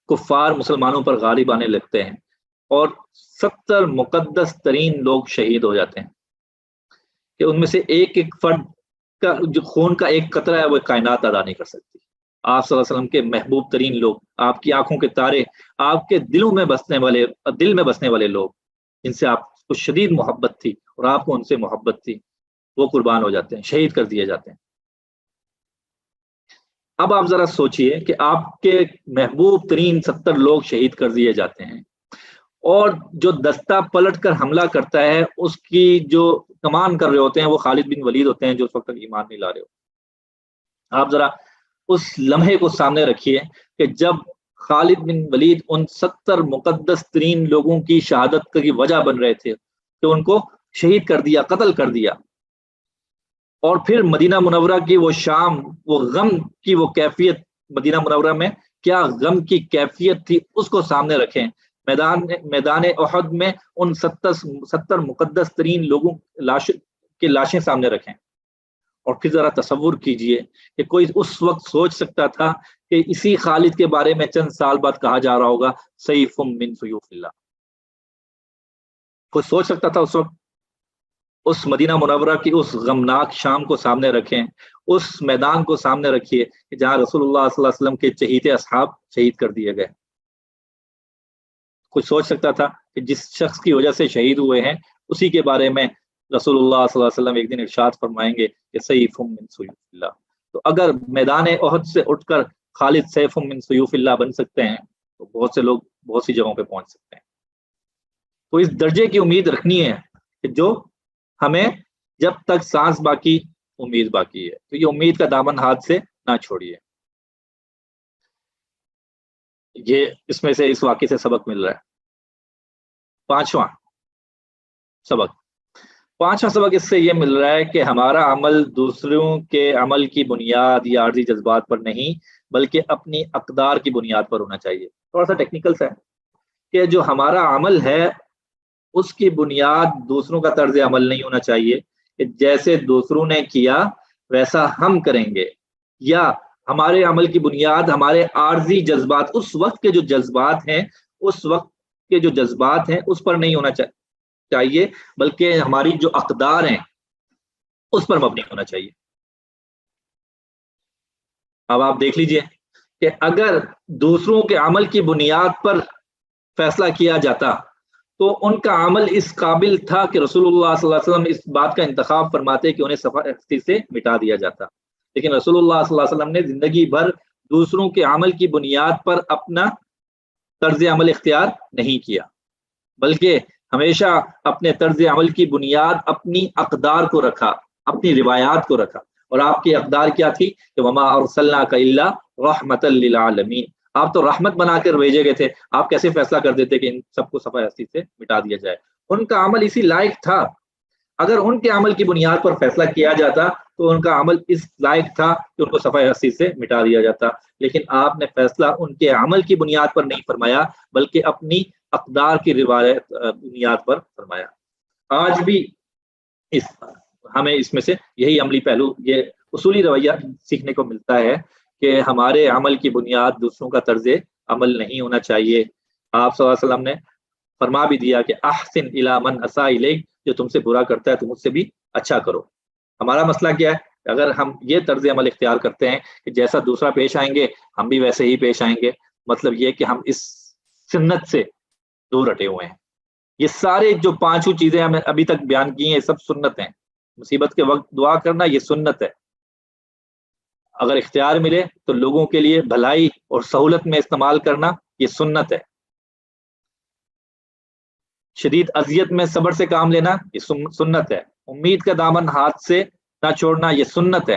کفار مسلمانوں پر غالب آنے لگتے ہیں، اور 70 مقدس ترین لوگ شہید ہو جاتے ہیں کہ ان میں سے ایک ایک فرد کا جو خون کا ایک قطرہ ہے وہ کائنات ادا نہیں کر سکتی. آپ صلی اللہ علیہ وسلم کے محبوب ترین لوگ، آپ کی آنکھوں کے تارے، آپ کے دل میں بسنے والے لوگ، جن سے آپ کو شدید محبت تھی اور آپ کو ان سے محبت تھی، وہ قربان ہو جاتے ہیں، شہید کر دیے جاتے ہیں. اب آپ ذرا سوچئے کہ آپ کے محبوب ترین 70 لوگ شہید کر دیے جاتے ہیں، اور جو دستہ پلٹ کر حملہ کرتا ہے اس کی جو کمان کر رہے ہوتے ہیں وہ خالد بن ولید ہوتے ہیں، جو اس وقت تک ایمان نہیں لا رہے ہو. آپ ذرا اس لمحے کو سامنے رکھیے کہ جب خالد بن ولید ان 70 مقدس ترین لوگوں کی شہادت کی وجہ بن رہے تھے کہ ان کو شہید کر دیا، قتل کر دیا، اور پھر مدینہ منورہ کی وہ شام، وہ غم کی وہ کیفیت، مدینہ منورہ میں کیا غم کی کیفیت تھی اس کو سامنے رکھیں، میدان احد میں ان 70 مقدس ترین لوگوں کی لاشیں سامنے رکھیں، اور پھر ذرا تصور کیجئے کہ کوئی اس وقت سوچ سکتا تھا کہ اسی خالد کے بارے میں چند سال بعد کہا جا رہا ہوگا سیف من سیوف اللہ؟ کوئی سوچ سکتا تھا اس وقت؟ اس مدینہ منورہ کی اس غمناک شام کو سامنے رکھیں، اس میدان کو سامنے رکھیے کہ جہاں رسول اللہ صلی اللہ علیہ وسلم کے چہیتے اصحاب شہید کر دیے گئے۔ کوئی سوچ سکتا تھا کہ جس شخص کی وجہ سے شہید ہوئے ہیں اسی کے بارے میں رسول اللہ صلی اللہ علیہ وسلم ایک دن ارشاد فرمائیں گے کہ سیف من سیوف اللہ؟ تو اگر میدان احد سے اٹھ کر خالد سیف من سیوف اللہ بن سکتے ہیں تو بہت سے لوگ بہت سی جگہوں پہ پہنچ سکتے ہیں۔ تو اس درجے کی امید رکھنی ہے کہ جو ہمیں جب تک سانس باقی امید باقی ہے، تو یہ امید کا دامن ہاتھ سے نہ چھوڑیے۔ یہ اس میں سے اس واقعے سے سبق مل رہا ہے۔ پانچواں سبق اس سے یہ مل رہا ہے کہ ہمارا عمل دوسروں کے عمل کی بنیاد یا عارضی جذبات پر نہیں بلکہ اپنی اقدار کی بنیاد پر ہونا چاہیے۔ تھوڑا سا ٹیکنیکل ہے کہ جو ہمارا عمل ہے اس کی بنیاد دوسروں کا طرز عمل نہیں ہونا چاہیے کہ جیسے دوسروں نے کیا ویسا ہم کریں گے، یا ہمارے عمل کی بنیاد ہمارے عارضی جذبات، اس وقت کے جو جذبات ہیں، اس وقت کے جو جذبات ہیں اس پر نہیں ہونا چاہیے بلکہ ہماری جو اقدار ہیں اس پر مبنی ہونا چاہیے۔ اب آپ دیکھ لیجئے کہ اگر دوسروں کے عمل کی بنیاد پر فیصلہ کیا جاتا تو ان کا عمل اس قابل تھا کہ رسول اللہ صلی اللہ علیہ وسلم اس بات کا انتخاب فرماتے کہ انہیں سفر سے مٹا دیا جاتا، لیکن رسول اللہ صلی اللہ علیہ وسلم نے زندگی بھر دوسروں کے عمل کی بنیاد پر اپنا طرز عمل اختیار نہیں کیا، بلکہ ہمیشہ اپنے طرز عمل کی بنیاد اپنی اقدار کو رکھا، اپنی روایات کو رکھا، اور آپ کی اقدار کیا تھی کہ وما ارسلناک الا رحمۃ للعالمین، آپ تو رحمت بنا کر بھیجے گئے تھے، آپ کیسے فیصلہ کر دیتے کہ ان سب کو صفحہ ہستی سے مٹا دیا جائے؟ ان کا عمل اسی لائق تھا، اگر ان کے عمل کی بنیاد پر فیصلہ کیا جاتا تو ان کا عمل اس لائق تھا کہ ان کو صفحہ ہستی سے مٹا دیا جاتا، لیکن آپ نے فیصلہ ان کے عمل کی بنیاد پر نہیں فرمایا بلکہ اپنی اقدار کی روایت بنیاد پر فرمایا۔ آج بھی ہمیں اس میں سے یہی عملی پہلو، یہ اصولی رویہ سیکھنے کو ملتا ہے کہ ہمارے عمل کی بنیاد دوسروں کا طرز عمل نہیں ہونا چاہیے۔ آپ صلی اللہ علیہ وسلم نے فرما بھی دیا کہ احسن الی من اساء الیک، جو تم سے برا کرتا ہے تم اس سے بھی اچھا کرو۔ ہمارا مسئلہ کیا ہے؟ اگر ہم یہ طرز عمل اختیار کرتے ہیں کہ جیسا دوسرا پیش آئیں گے ہم بھی ویسے ہی پیش آئیں گے، مطلب یہ کہ ہم اس سنت سے دور ہٹے ہوئے ہیں۔ یہ سارے جو پانچوں چیزیں ہمیں ابھی تک بیان کی ہیں یہ سب سنت ہیں۔ مصیبت کے وقت دعا کرنا یہ سنت ہے، اگر اختیار ملے تو لوگوں کے لیے بھلائی اور سہولت میں استعمال کرنا یہ سنت ہے، شدید اذیت میں صبر سے کام لینا یہ سنت ہے، امید کا دامن ہاتھ سے نہ چھوڑنا یہ سنت ہے،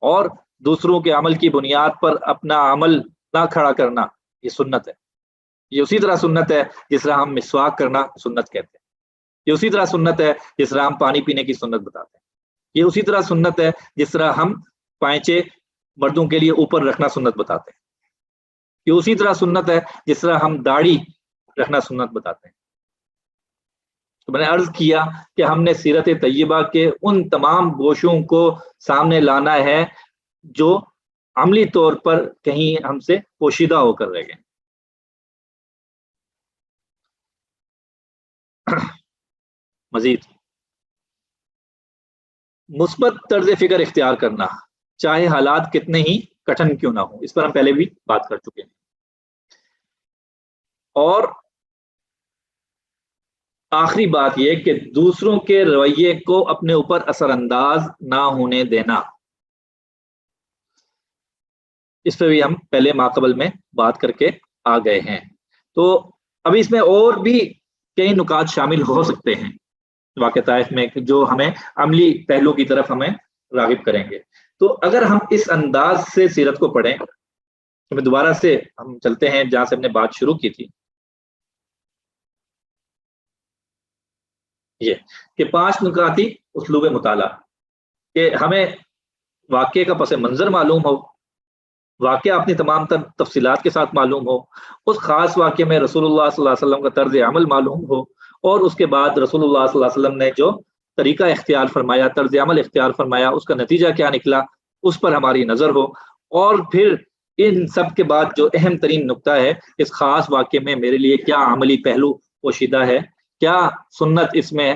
اور دوسروں کے عمل کی بنیاد پر اپنا عمل نہ کھڑا کرنا یہ سنت ہے۔ یہ اسی طرح سنت ہے جس طرح ہم مسواک کرنا سنت کہتے ہیں، یہ اسی طرح سنت ہے جس طرح ہم پانی پینے کی سنت بتاتے ہیں، یہ اسی طرح سنت ہے جس طرح ہم پائچے مردوں کے لیے اوپر رکھنا سنت بتاتے ہیں، یہ اسی طرح سنت ہے جس طرح ہم داڑھی رکھنا سنت بتاتے ہیں۔ تو میں نے عرض کیا کہ ہم نے سیرت طیبہ کے ان تمام گوشوں کو سامنے لانا ہے جو عملی طور پر کہیں ہم سے پوشیدہ ہو کر رہ گئے۔ مزید مثبت طرز فکر اختیار کرنا چاہے حالات کتنے ہی کٹھن کیوں نہ ہو، اس پر ہم پہلے بھی بات کر چکے ہیں۔ اور آخری بات یہ کہ دوسروں کے رویے کو اپنے اوپر اثر انداز نہ ہونے دینا، اس پہ بھی ہم پہلے ماقبل میں بات کر کے آ گئے ہیں۔ تو ابھی اس میں اور بھی کئی نکات شامل ہو سکتے ہیں واقعہ طائف میں جو ہمیں عملی پہلو کی طرف ہمیں راغب کریں گے۔ تو اگر ہم اس انداز سے سیرت کو پڑھیں، تو میں دوبارہ سے ہم چلتے ہیں جہاں سے ہم نے بات شروع کی تھی، یہ کہ 5 نکاتی اسلوب مطالعہ، کہ ہمیں واقعے کا پس منظر معلوم ہو، واقعہ اپنی تمام تر تفصیلات کے ساتھ معلوم ہو، اس خاص واقعے میں رسول اللہ صلی اللہ علیہ وسلم کا طرز عمل معلوم ہو، اور اس کے بعد رسول اللہ صلی اللہ علیہ وسلم نے جو طریقہ اختیار فرمایا، طرز عمل اختیار فرمایا، اس کا نتیجہ کیا نکلا، اس پر ہماری نظر ہو، اور پھر ان سب کے بعد جو اہم ترین نقطہ ہے، اس خاص واقعے میں میرے لیے کیا عملی پہلو پوشیدہ ہے، کیا سنت اس میں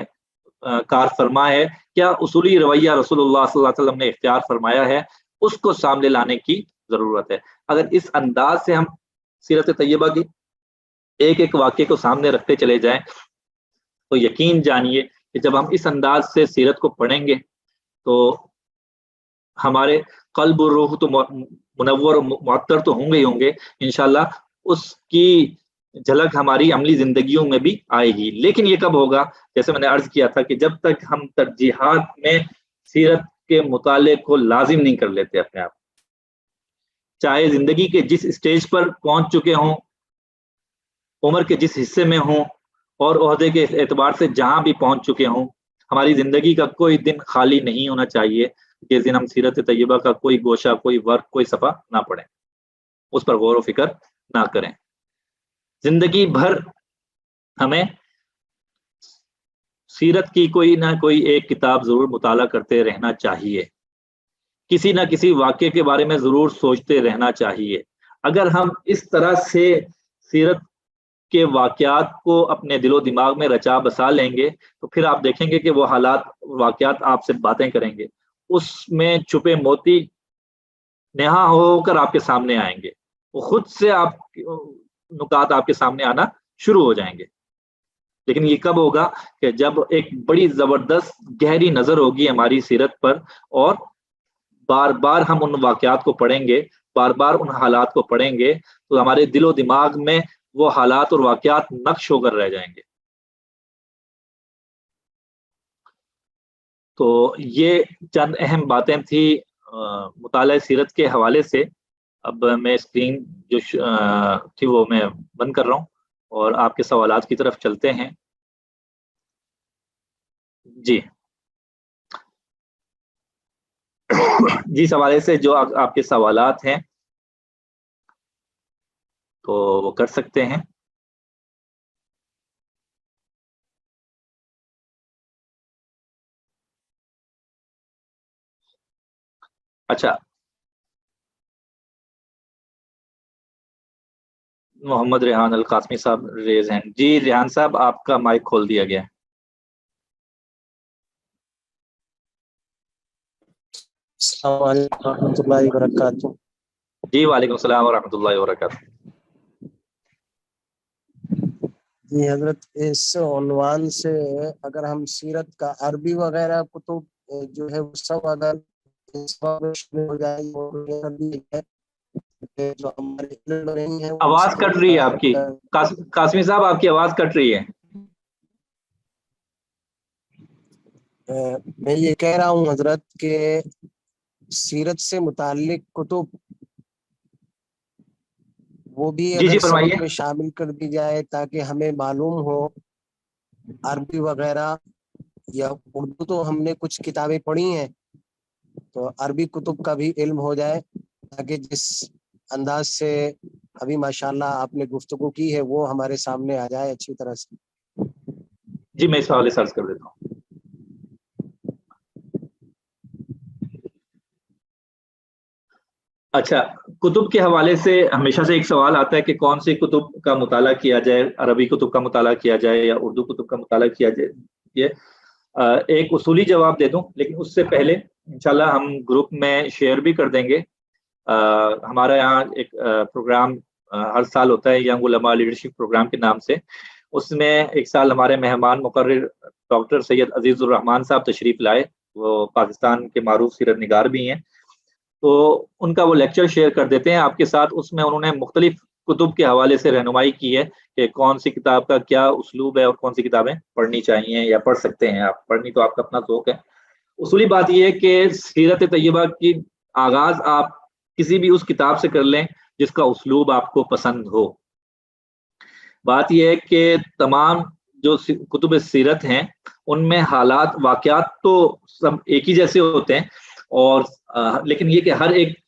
کار فرما ہے، کیا اصولی رویہ رسول اللہ صلی اللہ علیہ وسلم نے اختیار فرمایا ہے، اس کو سامنے لانے کی ضرورت ہے۔ اگر اس انداز سے ہم سیرت طیبہ کی ایک ایک واقعے کو سامنے رکھتے چلے جائیں، تو یقین جانیے کہ جب ہم اس انداز سے سیرت کو پڑھیں گے تو ہمارے قلب و روح تو منور و معطر تو ہوں گے انشاءاللہ، اس کی جھلک ہماری عملی زندگیوں میں بھی آئے گی۔ لیکن یہ کب ہوگا؟ جیسے میں نے عرض کیا تھا کہ جب تک ہم ترجیحات میں سیرت کے مطالعے کو لازم نہیں کر لیتے اپنے آپ، چاہے زندگی کے جس اسٹیج پر پہنچ چکے ہوں، عمر کے جس حصے میں ہوں، اور عہدے کے اعتبار سے جہاں بھی پہنچ چکے ہوں، ہماری زندگی کا کوئی دن خالی نہیں ہونا چاہیے جس دن ہم سیرت طیبہ کا کوئی گوشہ، کوئی ورق، کوئی صفحہ نہ پڑھیں، اس پر غور و فکر نہ کریں۔ زندگی بھر ہمیں سیرت کی کوئی نہ کوئی ایک کتاب ضرور مطالعہ کرتے رہنا چاہیے، کسی نہ کسی واقعے کے بارے میں ضرور سوچتے رہنا چاہیے۔ اگر ہم اس طرح سے سیرت کے واقعات کو اپنے دل و دماغ میں رچا بسا لیں گے تو پھر آپ دیکھیں گے کہ وہ حالات، واقعات آپ سے باتیں کریں گے، اس میں چھپے موتی نہا ہو کر آپ کے سامنے آئیں گے، وہ خود سے آپ نکات آپ کے سامنے آنا شروع ہو جائیں گے۔ لیکن یہ کب ہوگا؟ کہ جب ایک بڑی زبردست گہری نظر ہوگی ہماری سیرت پر، اور بار بار ہم ان واقعات کو پڑھیں گے، بار بار ان حالات کو پڑھیں گے، تو ہمارے دل و دماغ میں وہ حالات اور واقعات نقش ہو کر رہ جائیں گے۔ تو یہ چند اہم باتیں تھی مطالعہ سیرت کے حوالے سے۔ اب میں اسکرین جو تھی وہ میں بند کر رہا ہوں اور آپ کے سوالات کی طرف چلتے ہیں۔ جی جی، اس حوالے سے جو آپ کے سوالات ہیں تو وہ کر سکتے ہیں۔ اچھا، محمد ریحان القاسمی صاحب ریز ہیں۔ جی ریحان صاحب، آپ کا مائک کھول دیا گیا ہے۔ السلام علیکم ورحمۃ اللہ وبرکاتہ۔ جی وعلیکم السلام ورحمۃ اللہ وبرکاتہ۔ جی حضرت، اس عنوان سے اگر ہم سیرت کا عربی وغیرہ کتب جو ہے وہ سب اگر ہو جائے جو ہمارے علم نہیں ہے، آواز کٹ رہی ہے آپ کی قاسمی صاحب، آپ کی آواز کٹ رہی ہے۔ میں یہ کہہ رہا ہوں حضرت کہ سیرت سے متعلق کتب وہ بھی جی اگر فرمائیے۔ سبق میں شامل کر دی جائے تاکہ ہمیں معلوم ہو، عربی وغیرہ یا اردو تو ہم نے کچھ کتابیں پڑھی ہیں، تو عربی کتب کا بھی علم ہو جائے تاکہ جس انداز سے ابھی ماشاءاللہ آپ نے گفتگو کی ہے وہ ہمارے سامنے آ جائے اچھی طرح سے۔ جی میں اس حوالے سے عرض کر دیتا ہوں۔ اچھا، کتب کے حوالے سے ہمیشہ سے ایک سوال آتا ہے کہ کون سی کتب کا مطالعہ کیا جائے، عربی کتب کا مطالعہ کیا جائے یا اردو کتب کا مطالعہ کیا جائے۔ یہ ایک اصولی جواب دے دوں، لیکن اس سے پہلے انشاءاللہ ہم گروپ میں شیئر بھی کر دیں گے۔ ہمارا یہاں ایک پروگرام ہر سال ہوتا ہے، ینگ علماء لیڈرشپ پروگرام کے نام سے۔ اس میں ایک سال ہمارے مہمان مقرر ڈاکٹر سید عزیز الرحمان صاحب تشریف لائے، وہ پاکستان کے معروف سیرت نگار بھی ہیں، تو ان کا وہ لیکچر شیئر کر دیتے ہیں آپ کے ساتھ۔ اس میں انہوں نے مختلف کتب کے حوالے سے رہنمائی کی ہے کہ کون سی کتاب کا کیا اسلوب ہے اور کون سی کتابیں پڑھنی چاہیے یا پڑھ سکتے ہیں آپ، پڑھنی تو آپ کا اپنا ذوق ہے۔ اصولی بات یہ ہے کہ سیرت طیبہ کی آغاز آپ کسی بھی اس کتاب سے کر لیں جس کا اسلوب آپ کو پسند ہو. بات یہ ہے کہ تمام جو کتب سیرت ہیں ان میں حالات واقعات تو سب ایک ہی جیسے ہوتے ہیں، اور لیکن یہ کہ ہر ایک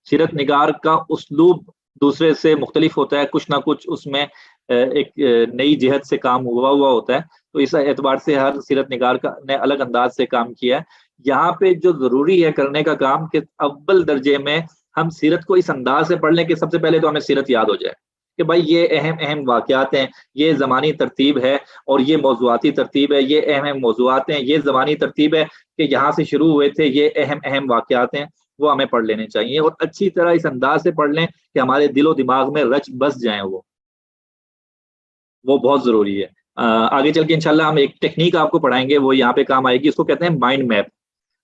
سیرت نگار کا اسلوب دوسرے سے مختلف ہوتا ہے، کچھ نہ کچھ اس میں ایک نئی جہت سے کام ہوا ہوتا ہے. تو اس اعتبار سے ہر سیرت نگار کا نے الگ انداز سے کام کیا ہے. یہاں پہ جو ضروری ہے کرنے کا کام کہ اول درجے میں ہم سیرت کو اس انداز سے پڑھ لیں کہ سب سے پہلے تو ہمیں سیرت یاد ہو جائے کہ بھائی یہ اہم واقعات ہیں، یہ زمانی ترتیب ہے، اور یہ موضوعاتی ترتیب ہے، یہ اہم موضوعات ہیں، یہ زمانی ترتیب ہے کہ یہاں سے شروع ہوئے تھے، یہ اہم واقعات ہیں، وہ ہمیں پڑھ لینے چاہیے اور اچھی طرح اس انداز سے پڑھ لیں کہ ہمارے دل و دماغ میں رچ بس جائیں. وہ بہت ضروری ہے. آگے چل کے انشاءاللہ ہم ایک ٹیکنیک آپ کو پڑھائیں گے، وہ یہاں پہ کام آئے گی، اس کو کہتے ہیں mind map.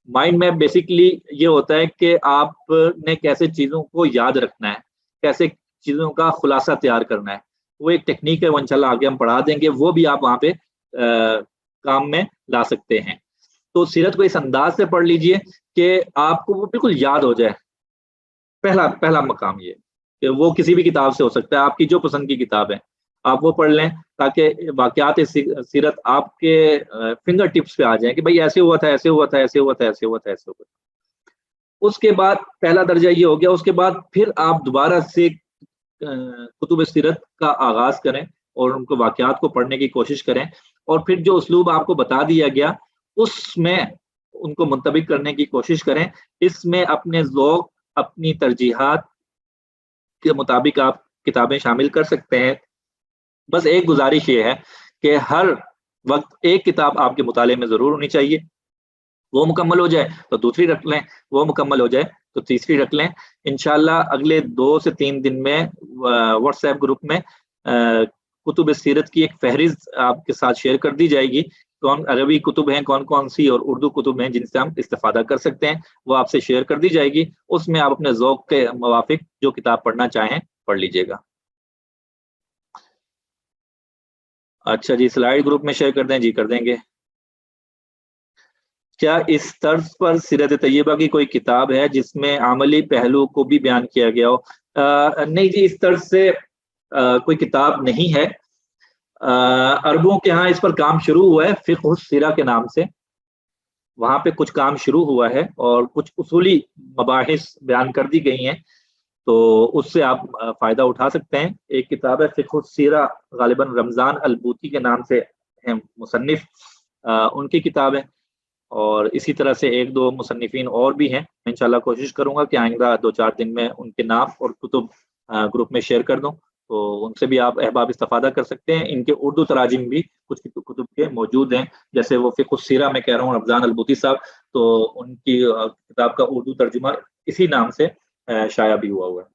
Mind map basically یہ ہوتا ہے کہ آپ نے کیسے چیزوں کو یاد رکھنا ہے، کیسے چیزوں کا خلاصہ تیار کرنا ہے. وہ ایک ٹیکنیک ہے، وہ انشاءاللہ آگے ہم پڑھا دیں گے، وہ بھی آپ وہاں پہ کام میں لا سکتے ہیں. تو سیرت کو اس انداز سے پڑھ لیجئے کہ آپ کو وہ بالکل یاد ہو جائے. پہلا مقام یہ کہ وہ کسی بھی کتاب سے ہو سکتا ہے، آپ کی جو پسند کی کتاب ہے آپ وہ پڑھ لیں تاکہ واقعات سیرت آپ کے فنگر ٹپس پہ آ جائیں کہ بھئی ایسے ہوا تھا، ایسے ہوا تھا، ایسے ہوا تھا، ایسے ہوا تھا، ایسے ہوا تھا. اس کے بعد پہلا درجہ یہ ہو گیا. اس کے بعد پھر آپ دوبارہ سے کتب سیرت کا آغاز کریں اور ان کو واقعات کو پڑھنے کی کوشش کریں، اور پھر جو اسلوب آپ کو بتا دیا گیا اس میں ان کو منطبق کرنے کی کوشش کریں. اس میں اپنے ذوق، اپنی ترجیحات کے مطابق آپ کتابیں شامل کر سکتے ہیں. بس ایک گزارش یہ ہے کہ ہر وقت ایک کتاب آپ کے مطالعے میں ضرور ہونی چاہیے. وہ مکمل ہو جائے تو دوسری رکھ لیں، وہ مکمل ہو جائے تو تیسری رکھ لیں. انشاءاللہ اگلے 2 سے 3 دن میں واٹس ایپ گروپ میں کتب سیرت کی ایک فہرست آپ کے ساتھ شیئر کر دی جائے گی. کون عربی کتب ہیں، کون سی اور اردو کتب ہیں جن سے ہم استفادہ کر سکتے ہیں، وہ آپ سے شیئر کر دی جائے گی. اس میں آپ اپنے ذوق کے موافق جو کتاب پڑھنا چاہیں پڑھ لیجئے گا. اچھا جی، سلائیڈ گروپ میں شیئر کر دیں. جی کر دیں گے. کیا اس طرز پر سیرت طیبہ کی کوئی کتاب ہے جس میں عملی پہلو کو بھی بیان کیا گیا ہو؟ نہیں جی، اس طرز سے کوئی کتاب نہیں ہے. عربوں کے ہاں اس پر کام شروع ہوا ہے فقہ السیرہ کے نام سے. وہاں پہ کچھ کام شروع ہوا ہے اور کچھ اصولی مباحث بیان کر دی گئی ہیں، تو اس سے آپ فائدہ اٹھا سکتے ہیں. ایک کتاب ہے فقہ السیرہ، غالباً رمضان البوتی کے نام سے ہیں مصنف، ان کی کتاب ہے. اور اسی طرح سے 1-2 مصنفین اور بھی ہیں. میں انشاءاللہ کوشش کروں گا کہ آئندہ 2-4 دن میں ان کے نام اور کتب گروپ میں شیئر کر دوں، تو ان سے بھی آپ احباب استفادہ کر سکتے ہیں. ان کے اردو تراجم بھی کچھ کتب کے موجود ہیں، جیسے وہ فقہ السیرہ میں کہہ رہا ہوں رمضان البوتی صاحب، تو ان کی کتاب کا اردو ترجمہ اسی نام سے شائع بھی ہوا ہے.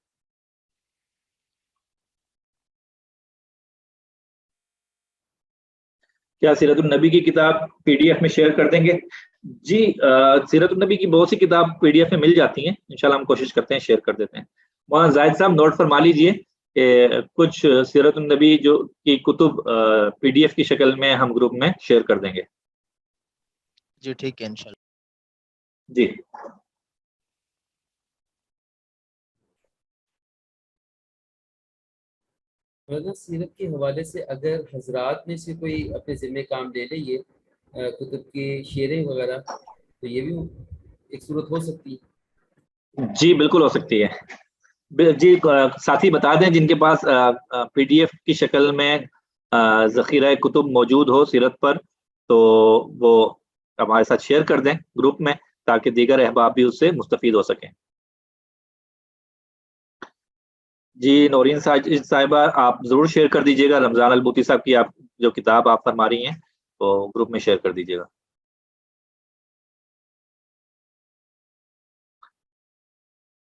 کیا سیرت النبی کی کتاب پی ڈی ایف میں شیئر کر دیں گے؟ جی، سیرت النبی کی بہت سی کتاب پی ڈی ایف میں مل جاتی ہیں، انشاءاللہ ہم کوشش کرتے ہیں شیئر کر دیتے ہیں. وہاں زاہد صاحب نوٹ فرما لیجئے کہ کچھ سیرت النبی جو کی کتب پی ڈی ایف کی شکل میں ہم گروپ میں شیئر کر دیں گے. جی ٹھیک ہے انشاءاللہ. جی سیرت کے حوالے سے اگر حضرات میں سے کوئی اپنے ذمہ کام لے لے یہ کتب کی شیئرنگ وغیرہ، تو یہ بھی ایک صورت ہو سکتی ہے. جی بالکل ہو سکتی ہے. جی ساتھی بتا دیں جن کے پاس پی ڈی ایف کی شکل میں ذخیرہ کتب موجود ہو سیرت پر، تو وہ ہمارے ساتھ شیئر کر دیں گروپ میں تاکہ دیگر احباب بھی اس سے مستفید ہو سکیں. جی نورین صاحبہ آپ ضرور شیئر کر دیجئے گا رمضان البوتی صاحب کی آپ جو کتاب آپ فرما رہی ہیں، تو گروپ میں شیئر کر دیجئے گا.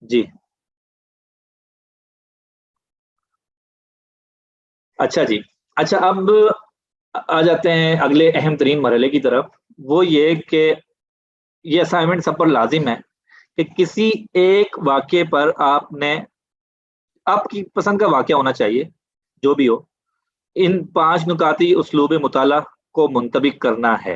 جی اچھا جی. اچھا اب آ جاتے ہیں اگلے اہم ترین مرحلے کی طرف. وہ یہ کہ یہ اسائنمنٹ سب پر لازم ہے کہ کسی ایک واقعے پر آپ کی پسند کا واقعہ ہونا چاہیے جو بھی ہو، ان 5 نکاتی اسلوب مطالعہ کو منطبق کرنا ہے.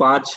5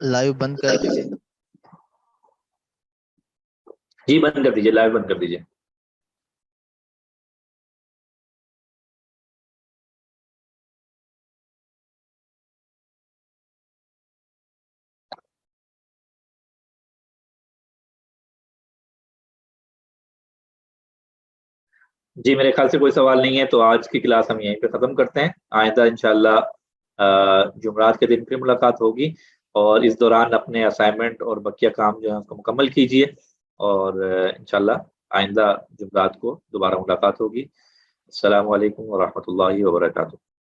لائیو بند کر دیجیے. جی بند کر دیجیے، لائیو بند کر دیجیے. جی میرے خیال سے کوئی سوال نہیں ہے، تو آج کی کلاس ہم یہیں پہ ختم کرتے ہیں. آئندہ انشاءاللہ جمعرات کے دن پھر ملاقات ہوگی، اور اس دوران اپنے اسائنمنٹ اور بقیہ کام جو ہے اس کو مکمل کیجیے، اور انشاءاللہ آئندہ جمعرات کو دوبارہ ملاقات ہوگی. السلام علیکم ورحمۃ اللہ وبرکاتہ.